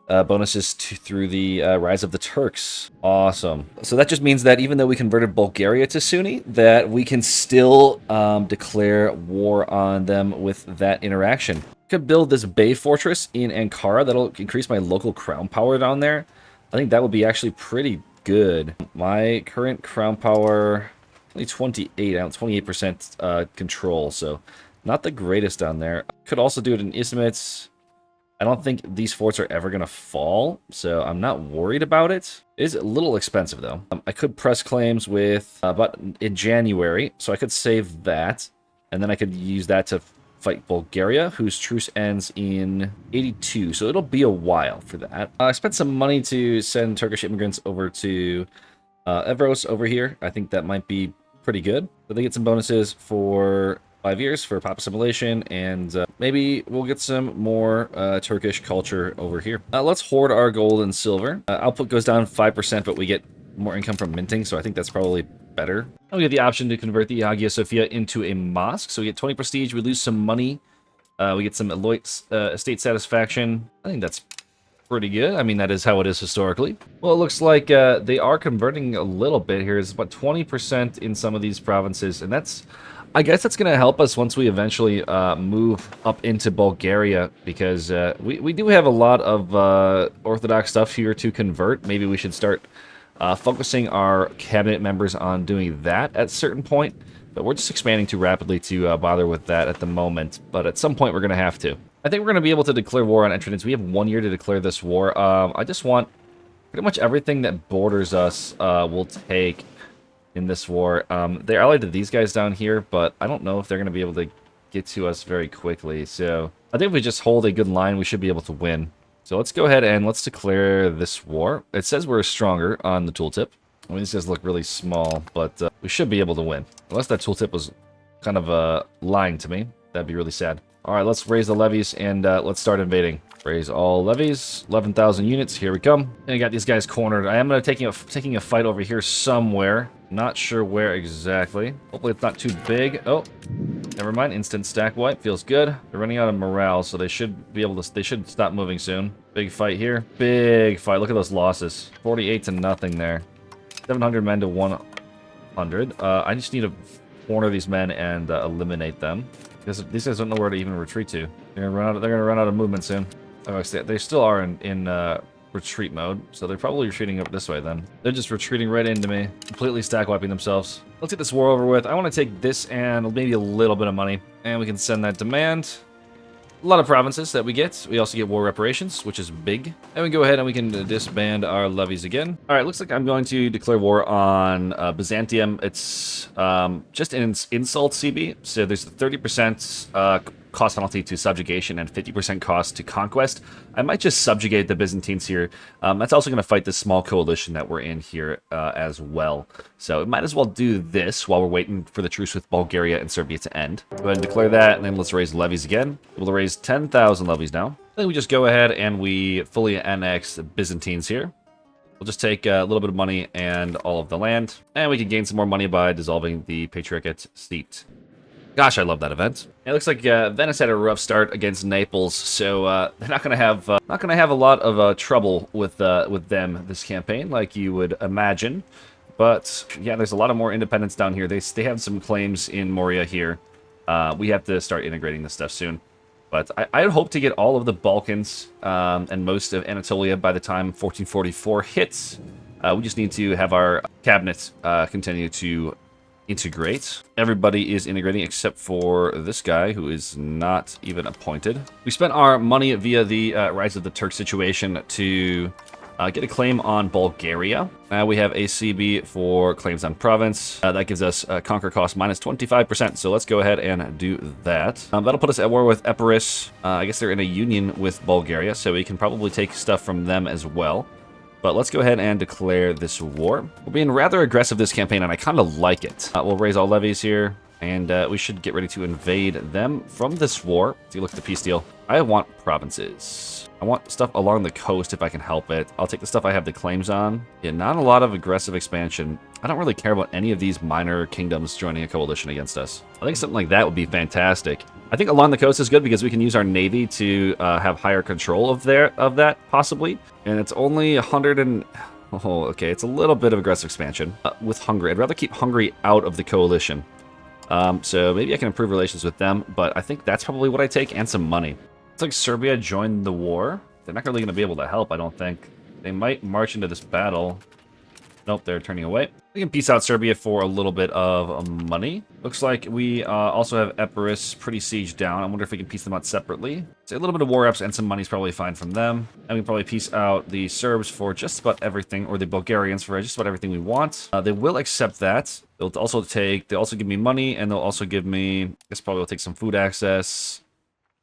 bonuses through the rise of the Turks. Awesome. So that just means that even though we converted Bulgaria to Sunni, that we can still declare war on them with that interaction. Could build this Bay Fortress in Ankara. That'll increase my local crown power down there. I think that would be actually pretty good. My current crown power, only 28, 28% control, so not the greatest down there. Could also do it in Izmit. I don't think these forts are ever going to fall, so I'm not worried about it. It is a little expensive, though. I could press claims with, but in January, so I could save that, and then I could use that to fight Bulgaria, whose truce ends in 82, so it'll be a while for that. I spent some money to send Turkish immigrants over to Evros over here. I think that might be pretty good. So they get some bonuses for 5 years for pop assimilation, and maybe we'll get some more Turkish culture over here. Let's hoard our gold and silver. Output goes down 5%, but we get more income from minting, so I think that's probably better. We get the option to convert the Hagia Sophia into a mosque, so we get 20 prestige, we lose some money, we get some estate satisfaction. I think that's pretty good. I mean, that is how it is historically. Well, it looks like they are converting a little bit here. It's about 20% in some of these provinces, and that's, I guess that's going to help us once we eventually move up into Bulgaria, because we do have a lot of Orthodox stuff here to convert. Maybe we should start focusing our cabinet members on doing that at a certain point, but we're just expanding too rapidly to bother with that at the moment, but at some point we're going to have to. I think we're going to be able to declare war on Etruridans. We have 1 year to declare this war. I just want pretty much everything that borders us will take in this war. They're allied to these guys down here, but I don't know if they're going to be able to get to us very quickly, so I think if we just hold a good line, we should be able to win. So let's go ahead and let's declare this war. It says we're stronger on the tooltip. I mean, these guys look really small, but we should be able to win. Unless that tooltip was kind of lying to me. That'd be really sad. All right, let's raise the levies and let's start invading. Raise all levies, 11,000 units. Here we come. And I got these guys cornered. I am taking a fight over here somewhere. Not sure where exactly. Hopefully it's not too big. Oh, never mind. Instant stack wipe. Feels good. They're running out of morale, so they should be able to. They should stop moving soon. Big fight here. Big fight. Look at those losses. 48 to nothing there. 700 men to 100. I just need to corner these men and eliminate them, because these guys don't know where to even retreat to. They're gonna run out of movement soon. Oh, they still are in retreat mode, so they're probably retreating up this way then. They're just retreating right into me, completely stack wiping themselves. Let's get this war over with. I want to take this and maybe a little bit of money, and we can send that demand. A lot of provinces that we get. We also get war reparations, which is big. And we go ahead and we can disband our levies again. All right, looks like I'm going to declare war on Byzantium. It's just an insult CB. So there's a 30% cost penalty to subjugation and 50% cost to conquest. I might just subjugate the Byzantines here. That's also going to fight this small coalition that we're in here as well. So it might as well do this while we're waiting for the truce with Bulgaria and Serbia to end. Go ahead and declare that, and then let's raise levies again. We'll raise 10,000 levies now. Then we just go ahead and we fully annex the Byzantines here. We'll just take a little bit of money and all of the land, and we can gain some more money by dissolving the Patriarchate seat. Gosh, I love that event. It looks like Venice had a rough start against Naples, so they're not gonna have a lot of trouble with them this campaign, like you would imagine. But yeah, there's a lot of more independence down here. They have some claims in Moria here. We have to start integrating this stuff soon. But I hope to get all of the Balkans and most of Anatolia by the time 1444 hits. We just need to have our cabinet continue to integrate. Everybody is integrating except for this guy who is not even appointed. We spent our money via the Rise of the Turk situation to get a claim on Bulgaria. We have a CB for claims on province. That gives us conquer cost minus 25%. So let's go ahead and do that. That'll put us at war with Epirus. I guess they're in a union with Bulgaria, so we can probably take stuff from them as well. But let's go ahead and declare this war. We're being rather aggressive this campaign, and I kind of like it. We'll raise all levies here, and we should get ready to invade them from this war. If you look at the peace deal, I want provinces. I want stuff along the coast if I can help it. I'll take the stuff I have the claims on. Yeah, not a lot of aggressive expansion. I don't really care about any of these minor kingdoms joining a coalition against us. I think something like that would be fantastic. I think along the coast is good because we can use our navy to have higher control of that, possibly. And it's only 100 and... Oh, okay, it's a little bit of aggressive expansion with Hungary. I'd rather keep Hungary out of the coalition. So maybe I can improve relations with them, but I think that's probably what I take, and some money. It's like Serbia joined the war. They're not really going to be able to help, I don't think. They might march into this battle. Nope, they're turning away. We can peace out Serbia for a little bit of money. Looks like we also have Epirus pretty sieged down. I wonder if we can piece them out separately. So a little bit of war reps and some money is probably fine from them. And we can probably piece out the Serbs for just about everything, or the Bulgarians for just about everything we want. They will accept that. They'll also give me money, and they'll also give me, I guess probably will take some food access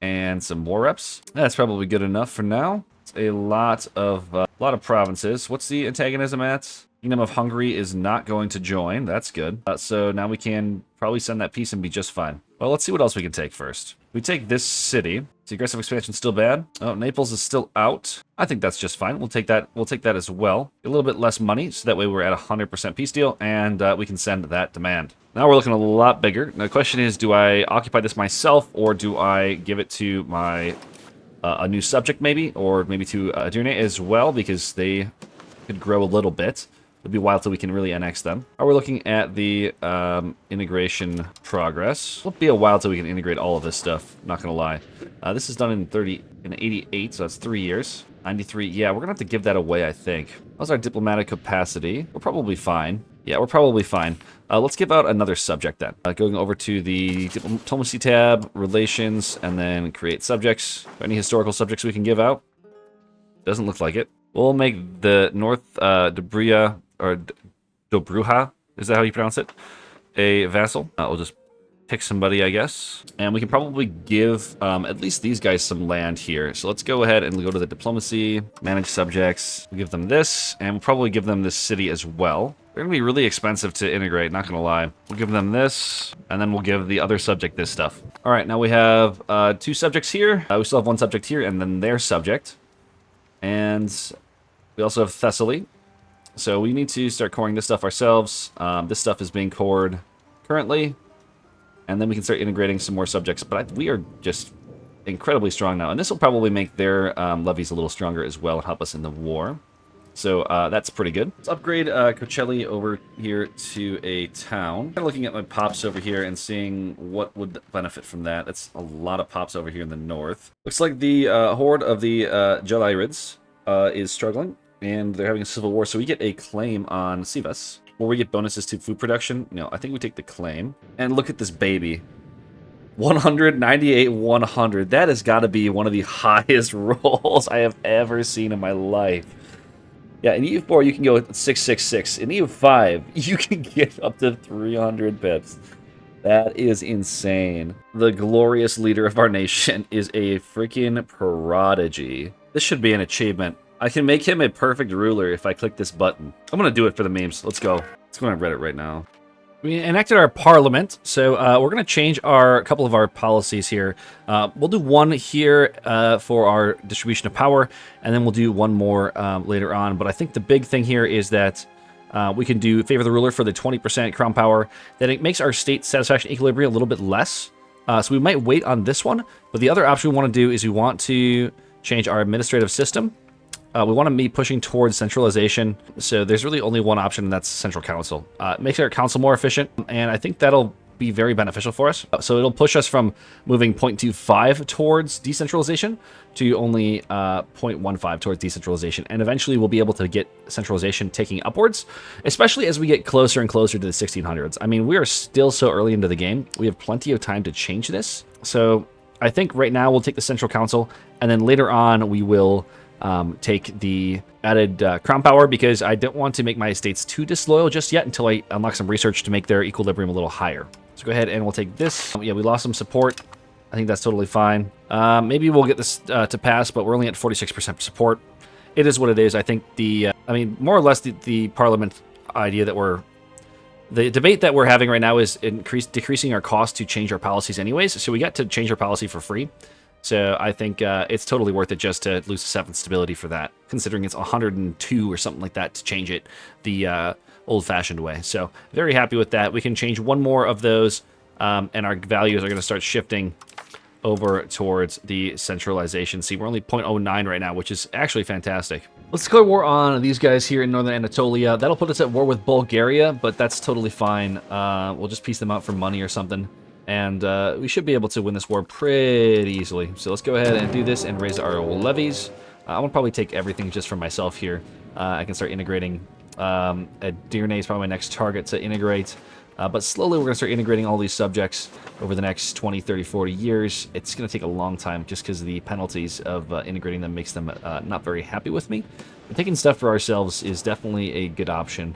and some war reps. That's probably good enough for now. It's a lot of provinces. What's the antagonism at? Kingdom of Hungary is not going to join. That's good. So now we can probably send that peace and be just fine. Well, let's see what else we can take first. We take this city. Is the aggressive expansion still bad? Oh, Naples is still out. I think that's just fine. We'll take that. We'll take that as well. A little bit less money, so that way we're at 100% peace deal, and we can send that demand. Now we're looking a lot bigger. Now the question is, do I occupy this myself, or do I give it to my a new subject maybe, or maybe to Adurne as well, because they could grow a little bit. It'll be a while till we can really annex them. We're looking at the integration progress. It'll be a while till we can integrate all of this stuff, not gonna lie. This is done in 88, so that's 3 years. 93, yeah, we're gonna have to give that away, I think. How's our diplomatic capacity? We're probably fine. Yeah, we're probably fine. Let's give out another subject then. Going over to the diplomacy tab, relations, and then create subjects. Any historical subjects we can give out? Doesn't look like it. We'll make the North Dobruja, or Dobruja, is that how you pronounce it? A vassal. We'll just pick somebody, I guess. And we can probably give at least these guys some land here. So let's go ahead and go to the diplomacy, manage subjects. We'll give them this, and we'll probably give them this city as well. They're going to be really expensive to integrate, not going to lie. We'll give them this, and then we'll give the other subject this stuff. All right, now we have 2 subjects here. We still have 1 subject here, and then their subject. And we also have Thessaly. So we need to start coring this stuff ourselves. This stuff is being cored currently. And then we can start integrating some more subjects. But we are just incredibly strong now. And this will probably make their levies a little stronger as well and help us in the war. So that's pretty good. Let's upgrade Cocelli over here to a town. Kind of looking at my pops over here and seeing what would benefit from that. That's a lot of pops over here in the north. Looks like the horde of the Gelirids is struggling, and they're having a civil war, so we get a claim on Sivas. Or we get bonuses to food production. No, I think we take the claim. And look at this baby. 198, 100. That has got to be one of the highest rolls I have ever seen in my life. Yeah, in EU4 you can go with 666. In EU5 you can get up to 300 pips. That is insane. The glorious leader of our nation is a freaking prodigy. This should be an achievement. I can make him a perfect ruler if I click this button. I'm gonna do it for the memes. Let's go. Let's go on Reddit right now. We enacted our parliament, so we're going to change a couple of our policies here. We'll do one here for our distribution of power, and then we'll do one more later on. But I think the big thing here is that we can do favor the ruler for the 20% crown power. Then it makes our state satisfaction equilibrium a little bit less. So we might wait on this one. But the other option we want to do is we want to change our administrative system. We want to be pushing towards centralization, so there's really only one option, and that's central council. It makes our council more efficient, and I think that'll be very beneficial for us. So it'll push us from moving 0.25 towards decentralization to only 0.15 towards decentralization, and eventually we'll be able to get centralization taking upwards, especially as we get closer and closer to the 1600s. I mean, we are still so early into the game. We have plenty of time to change this, so I think right now we'll take the central council, and then later on we will take the added crown power, because I don't want to make my estates too disloyal just yet until I unlock some research to make their equilibrium a little higher. So go ahead and we'll take this. Yeah, we lost some support. I think that's totally fine. Maybe we'll get this to pass, but we're only at 46% support. It is what it is. I think I mean, more or less the parliament idea that the debate that we're having right now is decreasing our cost to change our policies anyways. So we got to change our policy for free. So I think it's totally worth it just to lose 7 stability for that, considering it's 102 or something like that to change it the old-fashioned way. So very happy with that. We can change one more of those, and our values are going to start shifting over towards the centralization. See, we're only 0.09 right now, which is actually fantastic. Let's declare war on these guys here in northern Anatolia. That'll put us at war with Bulgaria, but that's totally fine. We'll just piece them out for money or something. And we should be able to win this war pretty easily. So let's go ahead and do this and raise our levies. I'm going to probably take everything just for myself here. I can start integrating. Deernay is probably my next target to integrate. But slowly we're going to start integrating all these subjects over the next 20, 30, 40 years. It's going to take a long time just because the penalties of integrating them makes them not very happy with me. But taking stuff for ourselves is definitely a good option.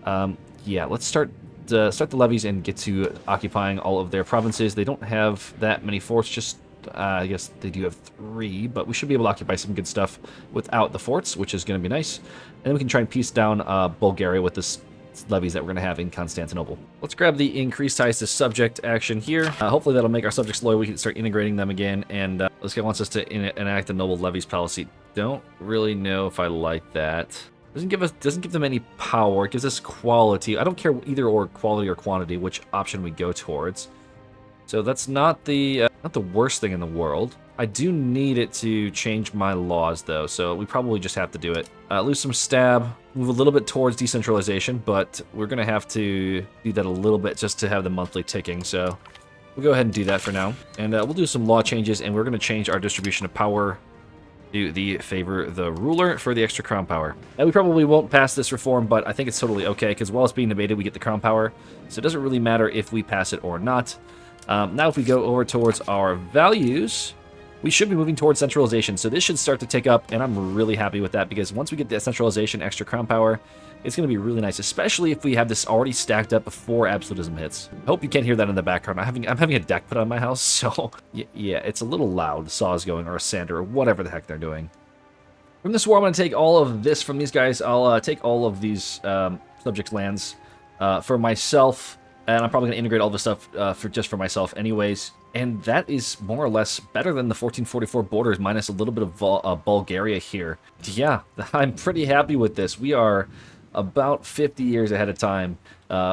Yeah, let's start the levies and get to occupying all of their provinces. They don't have that many forts, just I guess they do have 3, but we should be able to occupy some good stuff without the forts, which is going to be nice. And then we can try and piece down Bulgaria with this levies that we're going to have in Constantinople. Let's grab the increased ties to subject action here. Hopefully that'll make our subjects loyal. We can start integrating them again, and this guy wants us to enact the noble levies policy. Don't really know if I like that. Doesn't give them any power. It gives us quality. I don't care either or quality or quantity which option we go towards. So that's not the worst thing in the world. I do need it to change my laws though, so we probably just have to do it. Lose some stab, move a little bit towards decentralization, but we're gonna have to do that a little bit just to have the monthly ticking. So we'll go ahead and do that for now, and we'll do some law changes, and we're gonna change our distribution of power to favor the ruler for the extra crown power. And we probably won't pass this reform, but I think it's totally okay, because while it's being debated, we get the crown power, so it doesn't really matter if we pass it or not. Now if we go over towards our values, we should be moving towards centralization, so this should start to tick up, and I'm really happy with that, because once we get that centralization extra crown power, it's going to be really nice, especially if we have this already stacked up before absolutism hits. I hope you can't hear that in the background. I'm having a deck put on my house, so yeah, it's a little loud. Saws going, or a sander, or whatever the heck they're doing. From this war, I'm going to take all of this from these guys. I'll take all of these subject lands for myself, and I'm probably going to integrate all this stuff just for myself anyways. And that is more or less better than the 1444 borders, minus a little bit of Bulgaria here. Yeah, I'm pretty happy with this. We are about 50 years ahead of time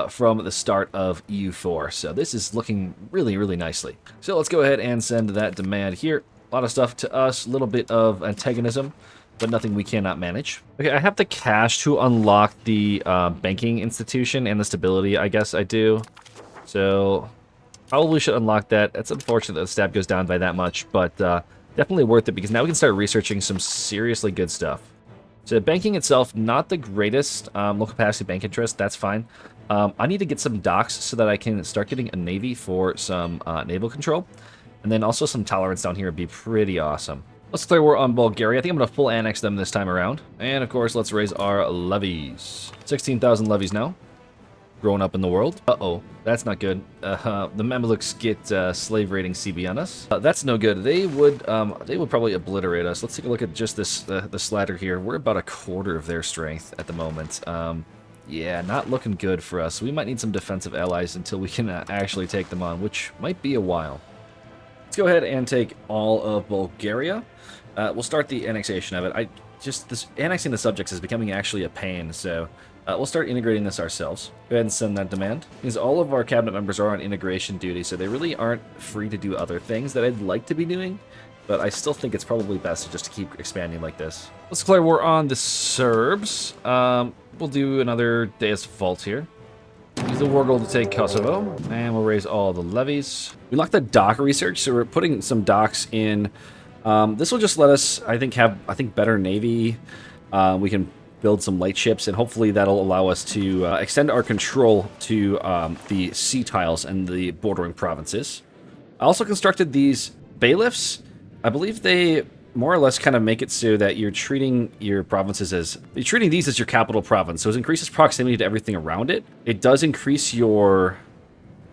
from the start of EU4. So this is looking really, really nicely. So let's go ahead and send that demand here. A lot of stuff to us, a little bit of antagonism, but nothing we cannot manage. Okay, I have the cash to unlock the banking institution and the stability, I guess I do. So probably should unlock that. It's unfortunate that the stab goes down by that much, but definitely worth it, because now we can start researching some seriously good stuff. So banking itself, not the greatest. Low capacity bank interest, that's fine. I need to get some docks so that I can start getting a navy for some naval control. And then also some tolerance down here would be pretty awesome. Let's declare war on Bulgaria. I think I'm going to full annex them this time around. And of course, let's raise our levies. 16,000 levies now. Growing up in the world. Uh-oh, that's not good. The Mamelukes get slave raiding CB on us. That's no good. They would probably obliterate us. Let's take a look at just this the slather here. We're about a quarter of their strength at the moment. Yeah, not looking good for us. We might need some defensive allies until we can actually take them on, which might be a while. Let's go ahead and take all of Bulgaria. We'll start the annexation of it. This annexing the subjects is becoming actually a pain, so we'll start integrating this ourselves. Go ahead and send that demand. Because all of our cabinet members are on integration duty, so they really aren't free to do other things that I'd like to be doing, but I still think it's probably best just to keep expanding like this. Let's declare war on the Serbs. We'll do another Deus Vault here. Use the war gold to take Kosovo, and we'll raise all the levies. We locked the dock research, so we're putting some docks in. This will just let us, I think, have better navy. We can build some light ships, and hopefully that'll allow us to extend our control to the sea tiles and the bordering provinces. I also constructed these bailiffs. I believe they more or less kind of make it so that you're treating your provinces as... You're treating these as your capital province, so it increases proximity to everything around it. It does increase your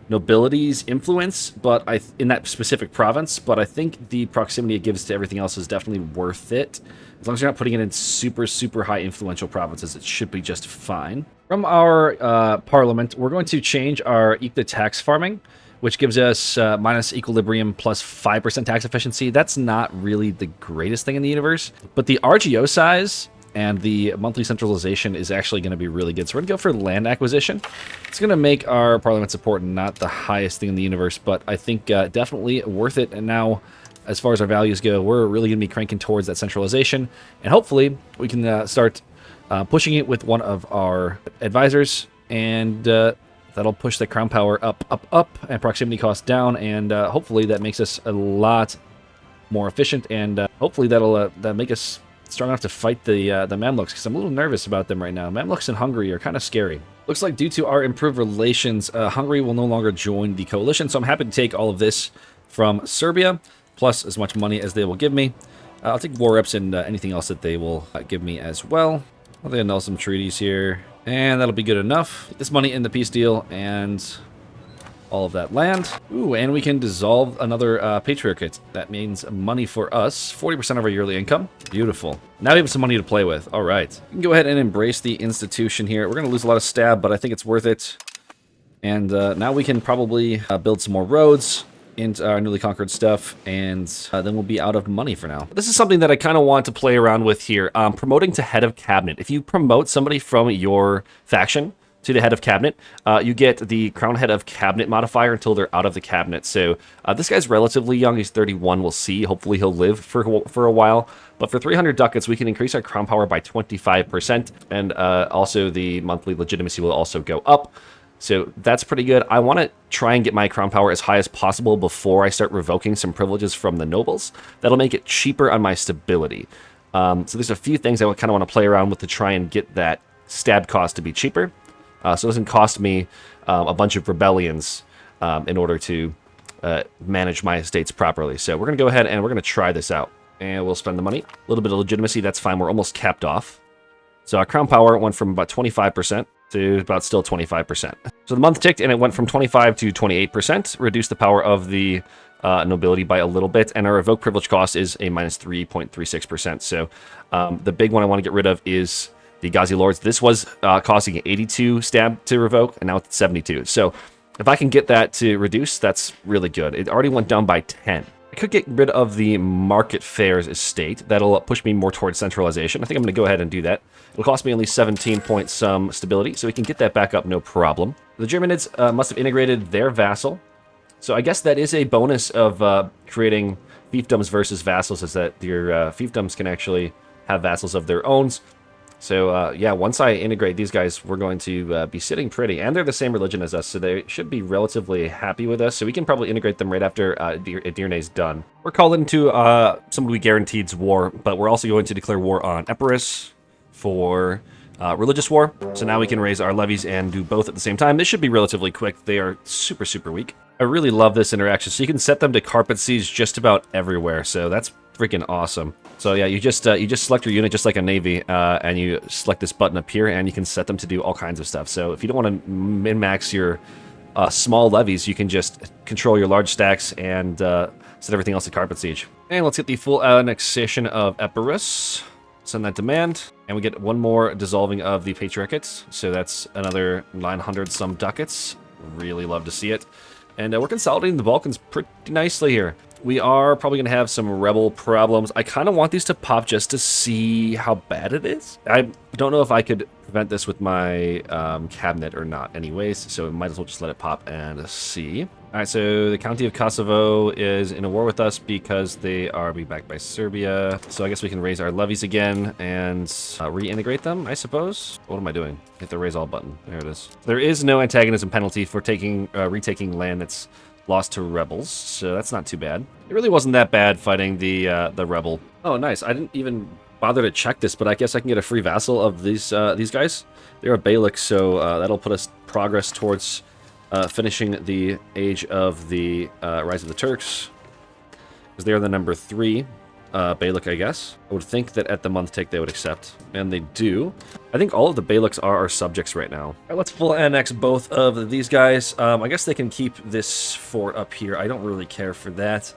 nobility's influence, but in that specific province, but I think the proximity it gives to everything else is definitely worth it. As long as you're not putting it in super, super high influential provinces, it should be just fine. From our parliament, we're going to change our equal tax farming, which gives us minus equilibrium plus 5% tax efficiency. That's not really the greatest thing in the universe, but the RGO size and the monthly centralization is actually going to be really good. So we're going to go for land acquisition. It's going to make our parliament support not the highest thing in the universe, but I think definitely worth it. And now, as far as our values go, we're really going to be cranking towards that centralization. And hopefully, we can start pushing it with one of our advisors. And that'll push the crown power up, up, up, and proximity cost down. And hopefully, that makes us a lot more efficient. And hopefully, that'll make us strong enough to fight the Mamluks, because I'm a little nervous about them right now. Mamluks in Hungary are kind of scary. Looks like due to our improved relations, Hungary will no longer join the coalition, so I'm happy to take all of this from Serbia, plus as much money as they will give me. I'll take war reps and anything else that they will give me as well. I'll annul some treaties here, and that'll be good enough. Get this money in the peace deal, and all of that land. Ooh, and we can dissolve another patriarchate. That means money for us, 40% of our yearly income. Beautiful. Now we have some money to play with. All right. We can go ahead and embrace the institution here. We're going to lose a lot of stab, but I think it's worth it. And now we can probably build some more roads into our newly conquered stuff, and then we'll be out of money for now. This is something that I kind of want to play around with here. Promoting to head of cabinet. If you promote somebody from your faction to the head of cabinet, you get the crown head of cabinet modifier until they're out of the cabinet. So this guy's relatively young. He's 31. We'll see. Hopefully he'll live for a while. But for 300 ducats, we can increase our crown power by 25%. And also the monthly legitimacy will also go up. So that's pretty good. I want to try and get my crown power as high as possible before I start revoking some privileges from the nobles. That'll make it cheaper on my stability. So there's a few things I kind of want to play around with to try and get that stab cost to be cheaper. So it doesn't cost me a bunch of rebellions in order to manage my estates properly. So we're going to go ahead and we're going to try this out. And we'll spend the money. A little bit of legitimacy, that's fine. We're almost capped off. So our crown power went from about 25% to about still 25%. So the month ticked and it went from 25 to 28%. Reduced the power of the nobility by a little bit. And our revoke privilege cost is a minus 3.36%. So the big one I want to get rid of is the Ghazi Lords. This was costing 82 stab to revoke, and now it's 72. So if I can get that to reduce, that's really good. It already went down by 10. I could get rid of the Market Fairs estate. That'll push me more towards centralization. I think I'm going to go ahead and do that. It'll cost me only 17 point some stability, so we can get that back up, no problem. The Germanids must have integrated their vassal. So I guess that is a bonus of creating fiefdoms versus vassals, is that your fiefdoms can actually have vassals of their own. So, yeah, once I integrate these guys, we're going to be sitting pretty. And they're the same religion as us, so they should be relatively happy with us. So we can probably integrate them right after Edirne's done. We're called into somebody we guaranteed's war, but we're also going to declare war on Epirus. for religious war. So now we can raise our levies and do both at the same time. This should be relatively quick. They are super, super weak. I really love this interaction. So you can set them to carpet siege just about everywhere. So that's freaking awesome. So yeah, you just select your unit just like a navy, and you select this button up here, and you can set them to do all kinds of stuff. So if you don't want to min-max your small levies, you can just control your large stacks and set everything else to carpet siege. And let's get the full annexation of Epirus. Send that demand, and we get one more dissolving of the Patriarchates. So that's another 900 some ducats. Really love to see it. And we're consolidating the Balkans pretty nicely here. We are probably going to have some rebel problems. I kind of want these to pop just to see how bad it is. I don't know if I could prevent this with my cabinet or not anyways, so we might as well just let it pop and see. All right, so the County of Kosovo is in a war with us because they are being backed by Serbia. So I guess we can raise our levies again and reintegrate them, I suppose. What am I doing? Hit the raise all button. There it is. There is no antagonism penalty for retaking land that's lost to rebels, so that's not too bad. It really wasn't that bad fighting the rebel. Oh, nice. I didn't even bother to check this, but I guess I can get a free vassal of these guys. They're a Beylik, so that'll put us progress towards finishing the age of the Rise of the Turks, because they're the number 3 Beylik, I guess. I would think that at the month take they would accept, and they do. I think all of the Beyliks are our subjects right now. All right, let's full annex both of these guys. I guess they can keep this fort up here. I don't really care for that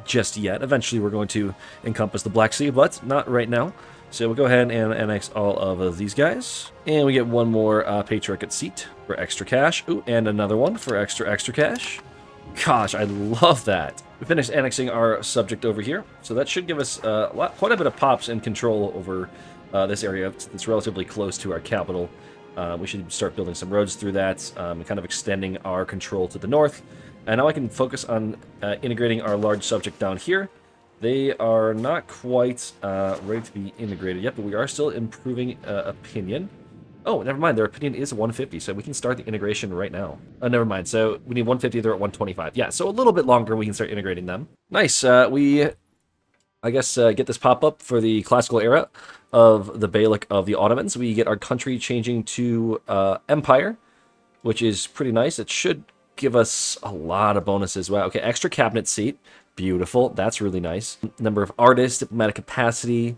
just yet. Eventually we're going to encompass the Black Sea, but not right now. So we'll go ahead and annex all of these guys. And we get one more Patriarchate seat for extra cash. Ooh, and another one for extra cash. Gosh, I love that. We finished annexing our subject over here. So that should give us quite a bit of pops and control over this area. It's relatively close to our capital. We should start building some roads through that, and kind of extending our control to the north. And now I can focus on integrating our large subject down here. They are not quite ready to be integrated yet, but we are still improving opinion. Oh, never mind. Their opinion is 150, so we can start the integration right now. Oh, never mind. So we need 150. They're at 125. Yeah, so a little bit longer. We can start integrating them. Nice. We, I guess, get this pop-up for the classical era of the Beylik of the Ottomans. We get our country changing to empire, which is pretty nice. It should give us a lot of bonuses. Wow. Okay, extra cabinet seat. Beautiful. That's really nice. Number of artists, diplomatic capacity.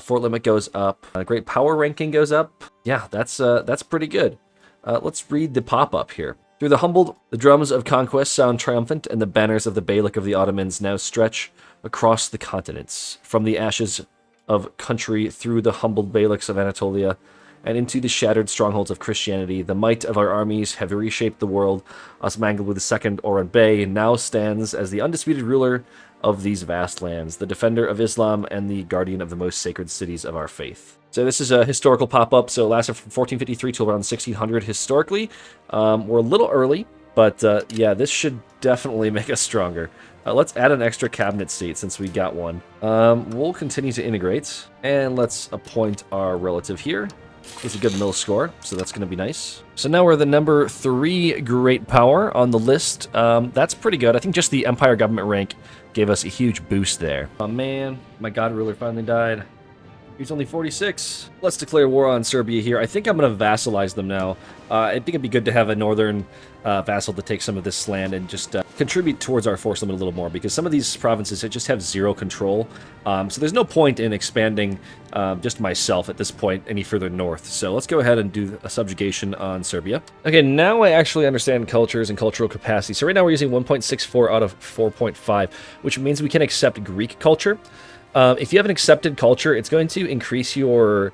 Fort limit goes up. Great power ranking goes up. Yeah, that's pretty good. Let's read the pop-up here. Through the humbled, the drums of conquest sound triumphant, and the banners of the Beylik of the Ottomans now stretch across the continents. From the ashes of country through the humbled Beyliks of Anatolia, and into the shattered strongholds of Christianity, the might of our armies have reshaped the world. Osmanlı II Orhan Bey now stands as the undisputed ruler of these vast lands, the defender of Islam and the guardian of the most sacred cities of our faith. So this is a historical pop-up, so it lasted from 1453 to around 1600 historically. We're a little early, but yeah, this should definitely make us stronger. Let's add an extra cabinet seat since we got one. We'll continue to integrate, and let's appoint our relative here. It's a good middle score, so that's going to be nice. So now we're the number 3 great power on the list. That's pretty good. I think just the Empire government rank gave us a huge boost there. Oh man, my god ruler finally died. He's only 46. Let's declare war on Serbia here. I think I'm going to vassalize them now. I think it'd be good to have a northern vassal to take some of this land and just contribute towards our force limit a little more, because some of these provinces just have 0 control. So there's no point in expanding just myself at this point any further north. So let's go ahead and do a subjugation on Serbia. Okay, now I actually understand cultures and cultural capacity. So right now we're using 1.64 out of 4.5, which means we can accept Greek culture. If you have an accepted culture, it's going to increase your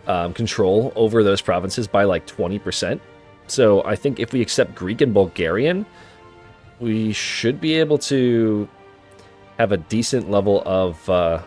control over those provinces by like 20%. So I think if we accept Greek and Bulgarian, we should be able to have a decent level of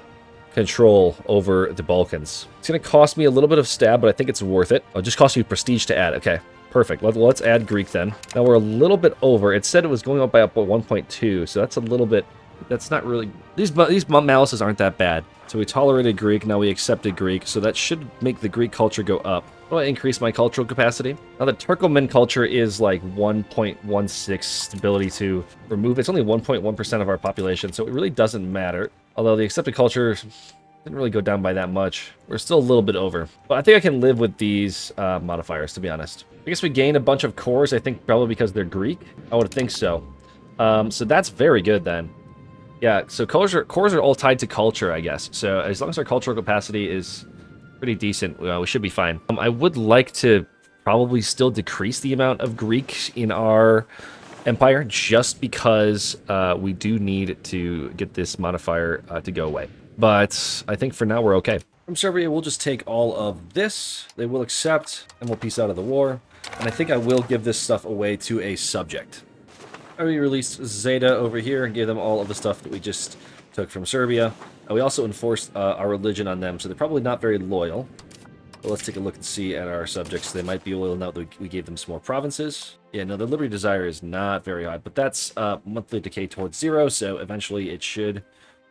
control over the Balkans. It's going to cost me a little bit of stab, but I think it's worth it. It'll just cost you prestige to add. Okay, perfect. Let's add Greek then. Now we're a little bit over. It said it was going up by 1.2, so that's a little bit... That's not really... These malices aren't that bad. So we tolerated Greek, now we accepted Greek, so that should make the Greek culture go up. How do I increase my cultural capacity? Now the Turkoman culture is like 1.16 stability to remove. It's only 1.1% of our population, so it really doesn't matter. Although the accepted culture Didn't really go down by that much. We're still a little bit over. But I think I can live with these modifiers, to be honest. I guess we gain a bunch of cores, I think probably because they're Greek. I would think so. So that's very good then. Yeah, so cores are all tied to culture, I guess. So as long as our cultural capacity is pretty decent, we should be fine. I would like to probably still decrease the amount of Greeks in our empire, just because we do need to get this modifier to go away. But I think for now we're okay. From Serbia, we'll just take all of this. They will accept, and we'll peace out of the war. And I think I will give this stuff away to a subject. I released Zeta over here and gave them all of the stuff that we just took from Serbia. And we also enforced our religion on them, so they're probably not very loyal. But let's take a look and see at our subjects. They might be loyal now that we gave them some more provinces. Yeah, no, the liberty desire is not very high, but that's monthly decay towards 0, so eventually it should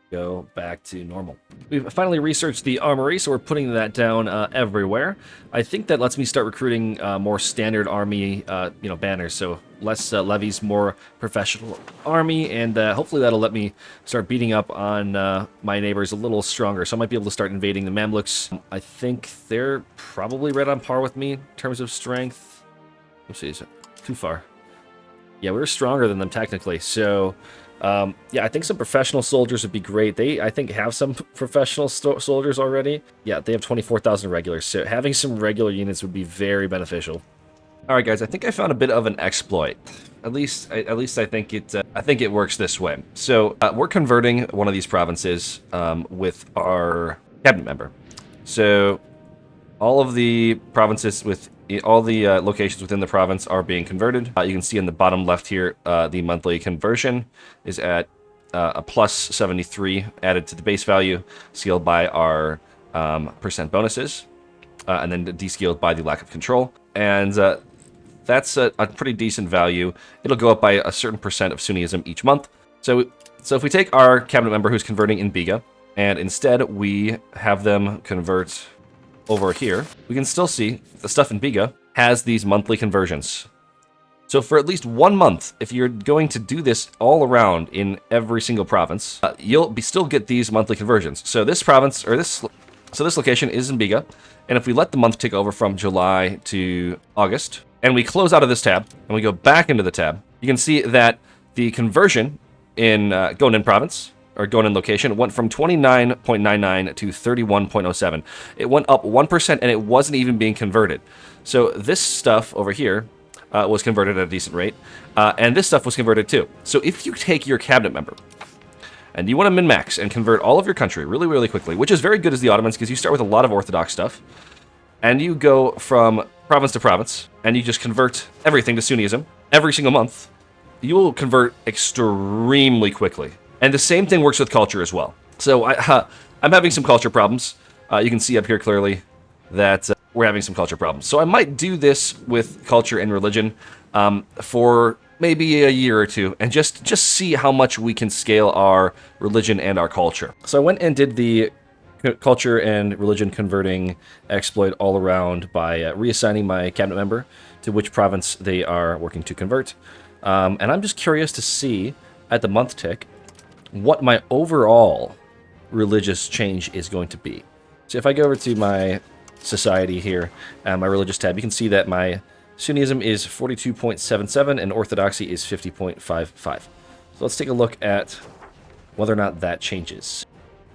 go back to normal. We've finally researched the armory, so we're putting that down everywhere. I think that lets me start recruiting more standard army, banners, so less levies, more professional army, and hopefully that'll let me start beating up on my neighbors a little stronger. So I might be able to start invading the Mamluks. I think they're probably right on par with me in terms of strength. Let's see, too far. Yeah, we're stronger than them technically, so yeah, I think some professional soldiers would be great. They, I think, have some professional soldiers already. Yeah, they have 24,000 regulars, so having some regular units would be very beneficial. All right, guys, I think I found a bit of an exploit. At least I think it works this way. So we're converting one of these provinces with our cabinet member. So all of the provinces with all the locations within the province are being converted. You can see in the bottom left here, the monthly conversion is at a plus 73 added to the base value, scaled by our percent bonuses, and then descaled by the lack of control. And that's a pretty decent value. It'll go up by a certain percent of Sunniism each month. So if we take our cabinet member who's converting in Biga, and instead we have them convert over here, we can still see the stuff in Biga has these monthly conversions. So for at least 1 month, if you're going to do this all around in every single province, you'll still get these monthly conversions. So this province, or this location is in Biga, and if we let the month tick over from July to August, and we close out of this tab, and we go back into the tab, you can see that the conversion in Gonin province, or Gonin location, went from 29.99 to 31.07. It went up 1%, and it wasn't even being converted. So this stuff over here was converted at a decent rate, and this stuff was converted too. So if you take your cabinet member, and you want to min-max and convert all of your country really, really quickly, which is very good as the Ottomans, because you start with a lot of Orthodox stuff, and you go from province to province, and you just convert everything to Sunniism every single month, you will convert extremely quickly. And the same thing works with culture as well. So I'm having some culture problems. You can see up here clearly that we're having some culture problems. So I might do this with culture and religion for maybe a year or two, and just see how much we can scale our religion and our culture. So I went and did the culture and religion converting exploit all around by reassigning my cabinet member to which province they are working to convert. And I'm just curious to see at the month tick what my overall religious change is going to be. So if I go over to my society here, my religious tab, you can see that my Sunniism is 42.77 and Orthodoxy is 50.55. So let's take a look at whether or not that changes.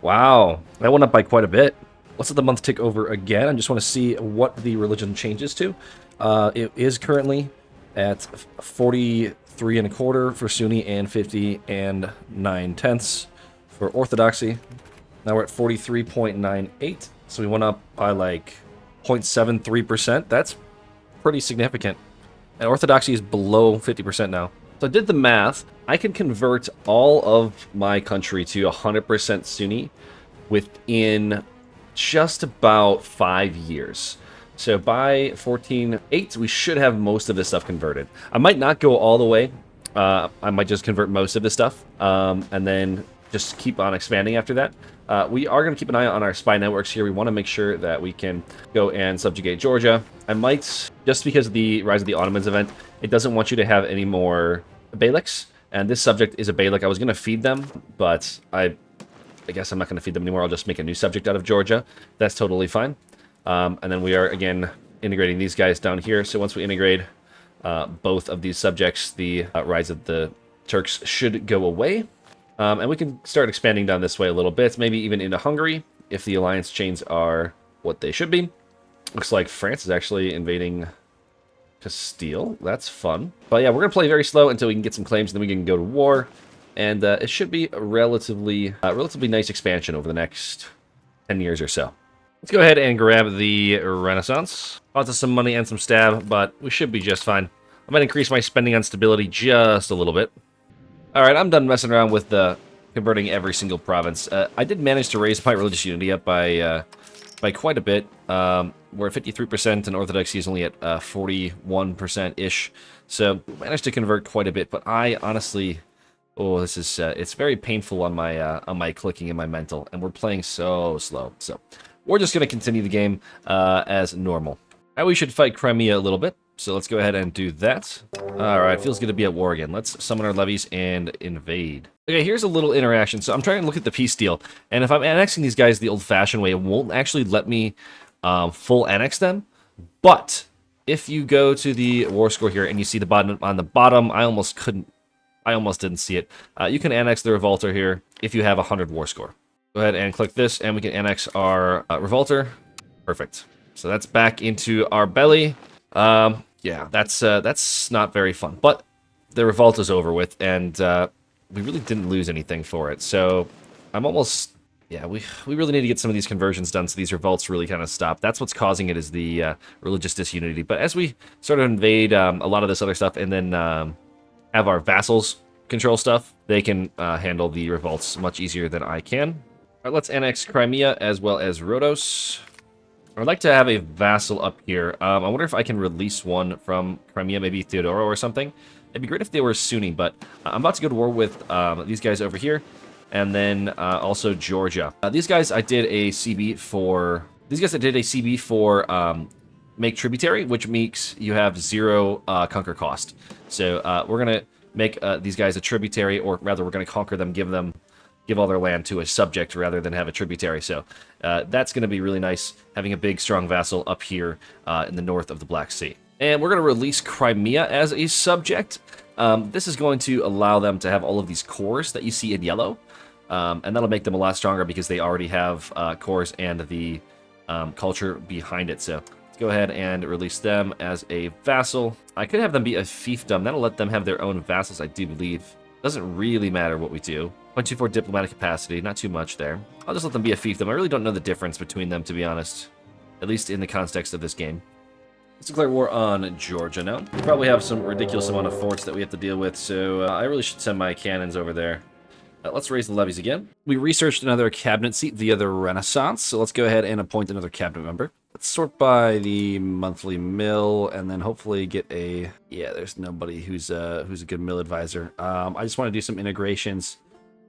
Wow, that went up by quite a bit. Let's let the month tick over again. I just want to see what the religion changes to. It is currently at 43.25 for Sunni and 50.9 for Orthodoxy. Now we're at 43.98, so we went up by like 0.73%. That's pretty significant. And Orthodoxy is below 50% now. So I did the math. I can convert all of my country to 100% Sunni within just about 5 years. So by 14.8, we should have most of this stuff converted. I might not go all the way. I might just convert most of this stuff, and then just keep on expanding after that. We are going to keep an eye on our spy networks here. We want to make sure that we can go and subjugate Georgia. I might, just because of the Rise of the Ottomans event, it doesn't want you to have any more Beyliks, and this subject is a Beylik. I was going to feed them, but I I guess I'm not going to feed them anymore. I'll just make a new subject out of Georgia. That's totally fine. And then we are, again, integrating these guys down here. So once we integrate both of these subjects, the rise of the Turks should go away. And we can start expanding down this way a little bit, maybe even into Hungary, if the alliance chains are what they should be. Looks like France is actually invading Castile. That's fun. But yeah, we're going to play very slow until we can get some claims, and then we can go to war. And it should be a relatively nice expansion over the next 10 years or so. Let's go ahead and grab the Renaissance. Lots of some money and some stab, but we should be just fine. I might increase my spending on stability just a little bit. Alright, I'm done messing around with converting every single province. I did manage to raise my religious unity up by quite a bit. We're at 53%, and Orthodoxy is only at 41%-ish. So we managed to convert quite a bit, but I honestly... Oh, this is... it's very painful on my clicking and my mental, and we're playing so slow. So we're just going to continue the game as normal. Now we should fight Crimea a little bit. So let's go ahead and do that. Alright, feels good to be at war again. Let's summon our levies and invade. Okay, here's a little interaction. So I'm trying to look at the peace deal. And if I'm annexing these guys the old-fashioned way, it won't actually let me full annex them. But if you go to the war score here and you see the button on the bottom, I almost didn't see it. You can annex the Revolter here if you have 100 war score. Go ahead and click this, and we can annex our Revolter. Perfect. So that's back into our belly. Yeah, that's not very fun. But the revolt is over with, and we really didn't lose anything for it. So I'm almost... Yeah, we really need to get some of these conversions done so these revolts really kind of stop. That's what's causing it, is the religious disunity. But as we sort of invade a lot of this other stuff and then have our vassals control stuff, they can handle the revolts much easier than I can. All right, let's annex Crimea as well as Rhodos. I'd like to have a vassal up here. I wonder if I can release one from Crimea, maybe Theodoro or something. It'd be great if they were Sunni, but I'm about to go to war with these guys over here, and then also Georgia. These guys I did a CB for. Make tributary, which makes you have 0 conquer cost. So we're gonna make these guys a tributary, or rather, we're gonna conquer them, give all their land to a subject rather than have a tributary. So that's going to be really nice, having a big, strong vassal up here in the north of the Black Sea. And we're going to release Crimea as a subject. This is going to allow them to have all of these cores that you see in yellow. And that'll make them a lot stronger because they already have cores and the culture behind it. So let's go ahead and release them as a vassal. I could have them be a fiefdom. That'll let them have their own vassals, I do believe. Doesn't really matter what we do. 0.24 diplomatic capacity, not too much there. I'll just let them be a fiefdom. I really don't know the difference between them, to be honest. At least in the context of this game. Let's declare war on Georgia now. We probably have some ridiculous amount of forts that we have to deal with, so I really should send my cannons over there. Let's raise the levies again. We researched another cabinet seat via the Renaissance, so let's go ahead and appoint another cabinet member. Let's sort by the monthly mill, and then hopefully get a... Yeah, there's nobody who's a good mill advisor. I just want to do some integrations.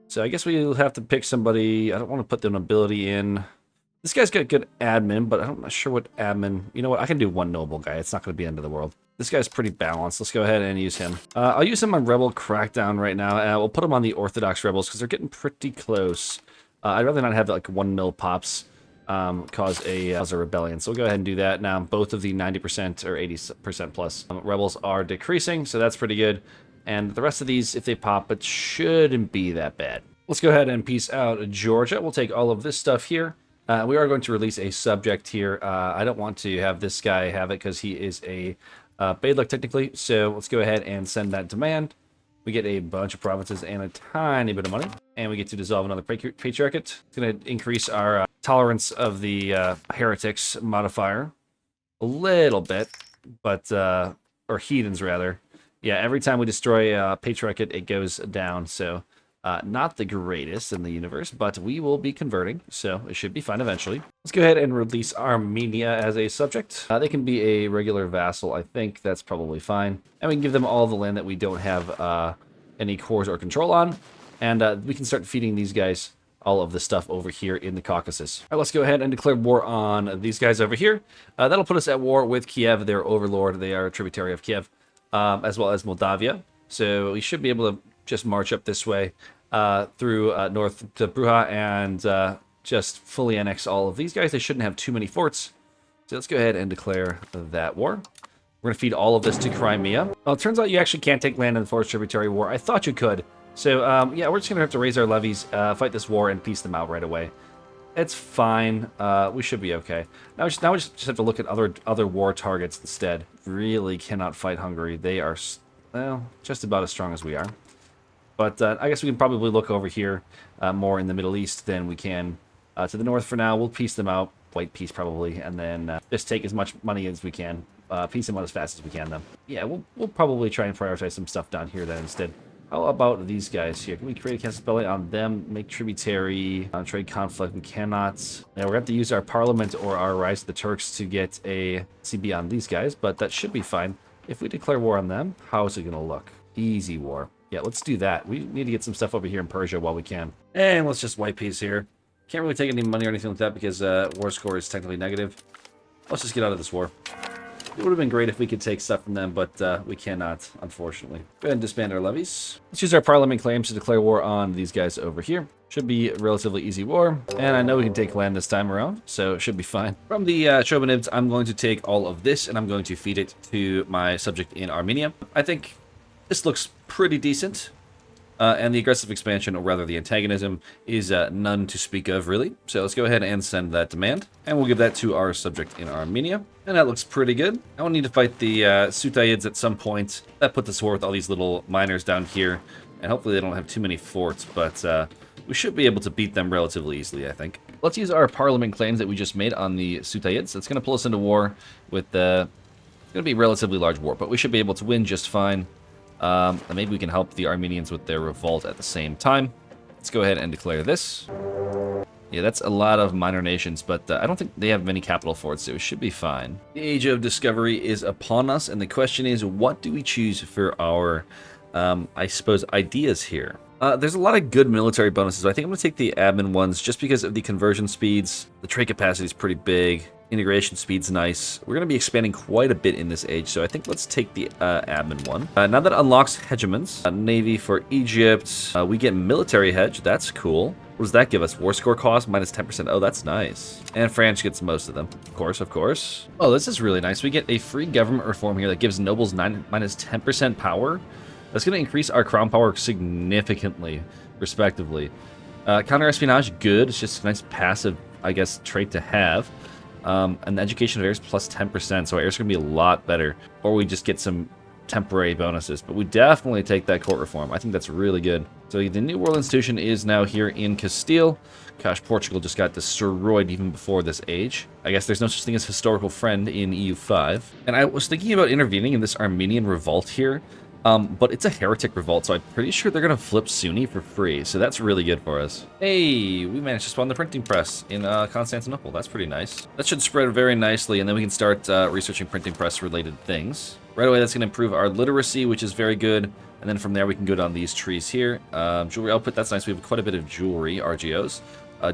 So I guess we'll have to pick somebody. I don't want to put the nobility in. This guy's got good admin, but I'm not sure what admin... You know what? I can do one noble guy. It's not going to be the end of the world. This guy's pretty balanced. Let's go ahead and use him. I'll use him on Rebel Crackdown right now. We'll put him on the Orthodox Rebels because they're getting pretty close. I'd rather not have like 1 mil pops cause a rebellion. So we'll go ahead and do that. Now, both of the 90% or 80% plus rebels are decreasing, so that's pretty good. And the rest of these, if they pop, it shouldn't be that bad. Let's go ahead and peace out Georgia. We'll take all of this stuff here. We are going to release a subject here. I don't want to have this guy have it because he is a Beylik technically. So let's go ahead and send that demand. We get a bunch of provinces and a tiny bit of money. And we get to dissolve another patriarchate. It's going to increase our tolerance of the heretics modifier a little bit. But, or heathens rather. Yeah, every time we destroy a patriarchate, it goes down. So not the greatest in the universe, but we will be converting. So it should be fine eventually. Let's go ahead and release Armenia as a subject. They can be a regular vassal. I think that's probably fine. And we can give them all the land that we don't have any cores or control on. And we can start feeding these guys all of the stuff over here in the Caucasus. All right, let's go ahead and declare war on these guys over here. That'll put us at war with Kiev, their overlord. They are a tributary of Kiev. As well as Moldavia. So we should be able to just march up this way through north to Bruja and just fully annex all of these guys. They shouldn't have too many forts. So let's go ahead and declare that war. We're going to feed all of this to Crimea. Well, it turns out you actually can't take land in the Forest Tributary War. I thought you could. So, yeah, we're just going to have to raise our levies, fight this war, and peace them out right away. It's fine. We should be okay. Now we just have to look at other war targets instead. Really cannot fight Hungary. They are, well, just about as strong as we are. But I guess we can probably look over here more in the Middle East than we can to the north for now. We'll peace them out. White peace probably, and then just take as much money as we can. Peace them out as fast as we can, though. Yeah, we'll probably try and prioritize some stuff down here then instead. How about these guys here? Can we create a casus belli on them? Make tributary, trade conflict? We cannot. Now we're going to have to use our parliament or our rise of the Turks to get a CB on these guys, but that should be fine. If we declare war on them, how is it going to look? Easy war. Yeah, let's do that. We need to get some stuff over here in Persia while we can. And let's just white peace here. Can't really take any money or anything like that because war score is technically negative. Let's just get out of this war. It would have been great if we could take stuff from them, but we cannot, unfortunately. Go ahead and disband our levies. Let's use our parliament claims to declare war on these guys over here. Should be a relatively easy war. And I know we can take land this time around, so it should be fine. From the Chobanids, I'm going to take all of this, and I'm going to feed it to my subject in Armenia. I think this looks pretty decent. And the aggressive expansion, or rather the antagonism, is none to speak of, really. So let's go ahead and send that demand. And we'll give that to our subject in Armenia. And that looks pretty good. Now we'll need to fight the Sutaids at some point. That put us war with all these little miners down here. And hopefully they don't have too many forts, but we should be able to beat them relatively easily, I think. Let's use our parliament claims that we just made on the Sutaids. It's going to pull us into war with the... It's going to be a relatively large war, but we should be able to win just fine. And maybe we can help the Armenians with their revolt at the same time. Let's go ahead and declare this. Yeah, that's a lot of minor nations, but I don't think they have many capital forts, so it should be fine. The age of discovery is upon us, and the question is, what do we choose for our, I suppose, ideas here? There's a lot of good military bonuses. I think I'm going to take the admin ones just because of the conversion speeds. The trade capacity is pretty big. Integration speed's nice. We're going to be expanding quite a bit in this age, so I think let's take the admin one. Now that unlocks hegemons. Navy for Egypt. We get military hedge. That's cool. What does that give us? War score cost minus 10%. Oh, that's nice. And France gets most of them. Of course, of course. Oh, this is really nice. We get a free government reform here that gives nobles minus 10% power. That's going to increase our crown power significantly, respectively. Counter-espionage, good. It's just a nice passive, I guess, trait to have. And the education of heirs plus 10%, so heirs are going to be a lot better. Or we just get some temporary bonuses. But we definitely take that court reform. I think that's really good. So the New World Institution is now here in Castile. Gosh, Portugal just got destroyed even before this age. I guess there's no such thing as historical friend in EU5. And I was thinking about intervening in this Armenian revolt here. But it's a heretic revolt, so I'm pretty sure they're going to flip Sunni for free, so that's really good for us. Hey, we managed to spawn the printing press in Constantinople. That's pretty nice. That should spread very nicely, and then we can start researching printing press-related things. Right away, that's going to improve our literacy, which is very good, and then from there we can go down these trees here. Jewelry output, that's nice. We have quite a bit of jewelry, RGOs.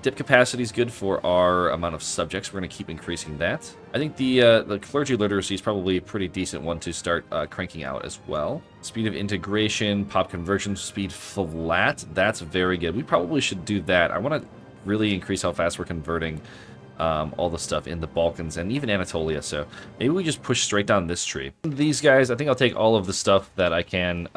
Dip capacity is good for our amount of subjects. We're going to keep increasing that. I think the clergy literacy is probably a pretty decent one to start cranking out as well. Speed of integration, pop conversion speed flat. That's very good. We probably should do that. I want to really increase how fast we're converting all the stuff in the Balkans and even Anatolia. So maybe we just push straight down this tree. These guys, I think I'll take all of the stuff that I can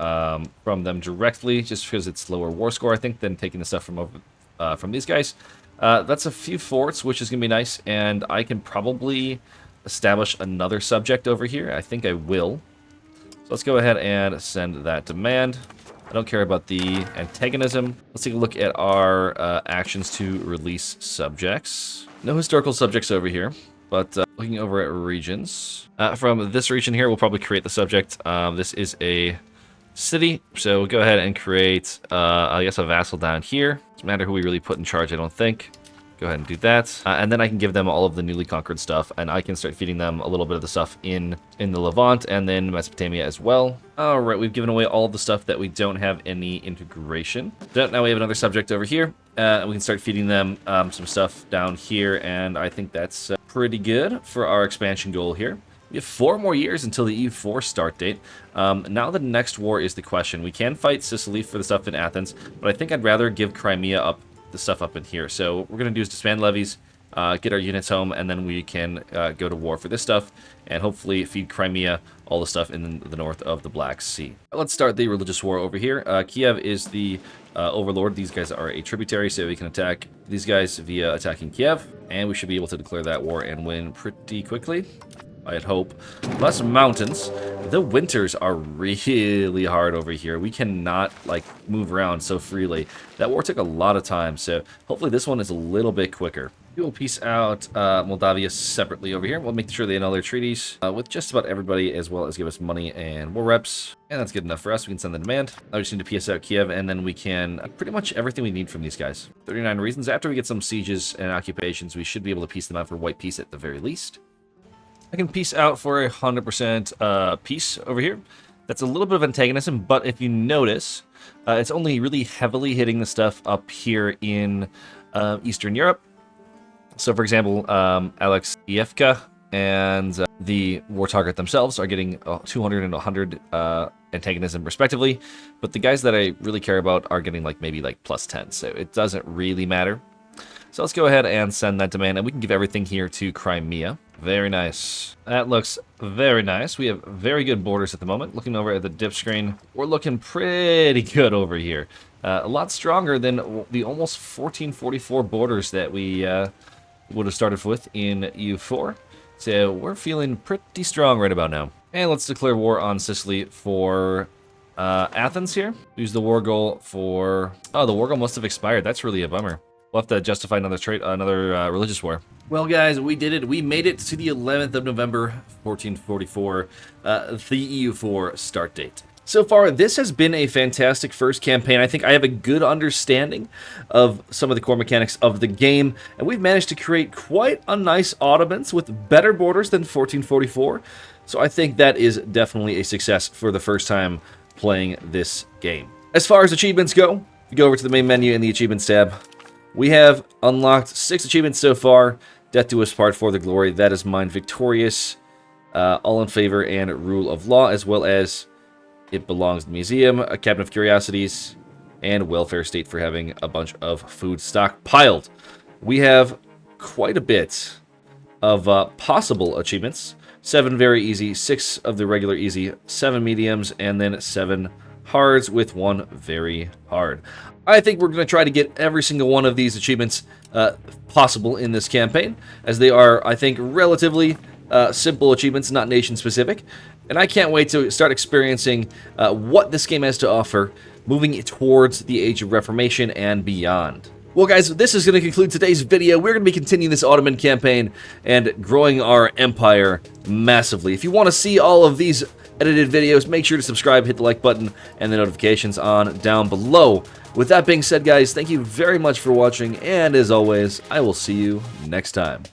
from them directly, just because it's lower war score, I think, than taking the stuff from these guys. That's a few forts, which is going to be nice, and I can probably establish another subject over here. I think I will. So let's go ahead and send that demand. I don't care about the antagonism. Let's take a look at our actions to release subjects. No historical subjects over here, but looking over at regions. From this region here, we'll probably create the subject. This is a city, so we'll go ahead and create, I guess, a vassal down here. Doesn't matter who we really put in charge, I don't think. Go ahead and do that. And then I can give them all of the newly conquered stuff, and I can start feeding them a little bit of the stuff in the Levant and then Mesopotamia as well. All right, we've given away all of the stuff that we don't have any integration. So now we have another subject over here, and we can start feeding them some stuff down here, and I think that's pretty good for our expansion goal here. We have 4 more years until the EU4 start date. Now the next war is the question. We can fight Sicily for the stuff in Athens, but I think I'd rather give Crimea up, the stuff up in here. So what we're going to do is disband levies, get our units home, and then we can go to war for this stuff, and hopefully feed Crimea all the stuff in the north of the Black Sea. Let's start the religious war over here. Kiev is the overlord. These guys are a tributary, so we can attack these guys via attacking Kiev, and we should be able to declare that war and win pretty quickly, I'd hope. Less mountains. The winters are really hard over here. We cannot, like, move around so freely. That war took a lot of time, so hopefully this one is a little bit quicker. We will piece out Moldavia separately over here. We'll make sure they annul their treaties with just about everybody, as well as give us money and war reps. And that's good enough for us. We can send the demand. Now we just need to piece out Kiev, and then we can pretty much everything we need from these guys. 39 reasons. After we get some sieges and occupations, we should be able to piece them out for white peace at the very least. I can peace out for 100% peace over here. That's a little bit of antagonism, but if you notice, it's only really heavily hitting the stuff up here in Eastern Europe. So, for example, Alexievka and the war target themselves are getting 200 and 100 antagonism respectively, but the guys that I really care about are getting like maybe like plus 10, so it doesn't really matter. So let's go ahead and send that demand, and we can give everything here to Crimea. Very nice. That looks very nice. We have very good borders at the moment. Looking over at the dip screen, we're looking pretty good over here. A lot stronger than the almost 1444 borders that we would have started with in EU4. So we're feeling pretty strong right about now. And let's declare war on Sicily for Athens here. Use the war goal for... Oh, the war goal must have expired. That's really a bummer. We'll have to justify another religious war. Well, guys, we did it. We made it to the 11th of November, 1444, the EU4 start date. So far, this has been a fantastic first campaign. I think I have a good understanding of some of the core mechanics of the game, and we've managed to create quite a nice Ottomans with better borders than 1444. So I think that is definitely a success for the first time playing this game. As far as achievements go, if you go over to the main menu in the Achievements tab, we have unlocked 6 achievements so far. Death Do Us Part for the Glory, that is mine. Victorious, All in Favor, and Rule of Law, as well as It Belongs to the Museum, a Cabinet of Curiosities, and Welfare State for having a bunch of food stockpiled. We have quite a bit of possible achievements. 7 very easy, 6 of the regular easy, 7 mediums, and then 7 hards with 1 very hard. I think we're going to try to get every single one of these achievements possible in this campaign, as they are, I think, relatively simple achievements, not nation-specific. And I can't wait to start experiencing what this game has to offer, moving towards the Age of Reformation and beyond. Well, guys, this is going to conclude today's video. We're going to be continuing this Ottoman campaign and growing our empire massively. If you want to see all of these edited videos, make sure to subscribe, hit the like button, and the notifications on down below. With that being said, guys, thank you very much for watching, and as always, I will see you next time.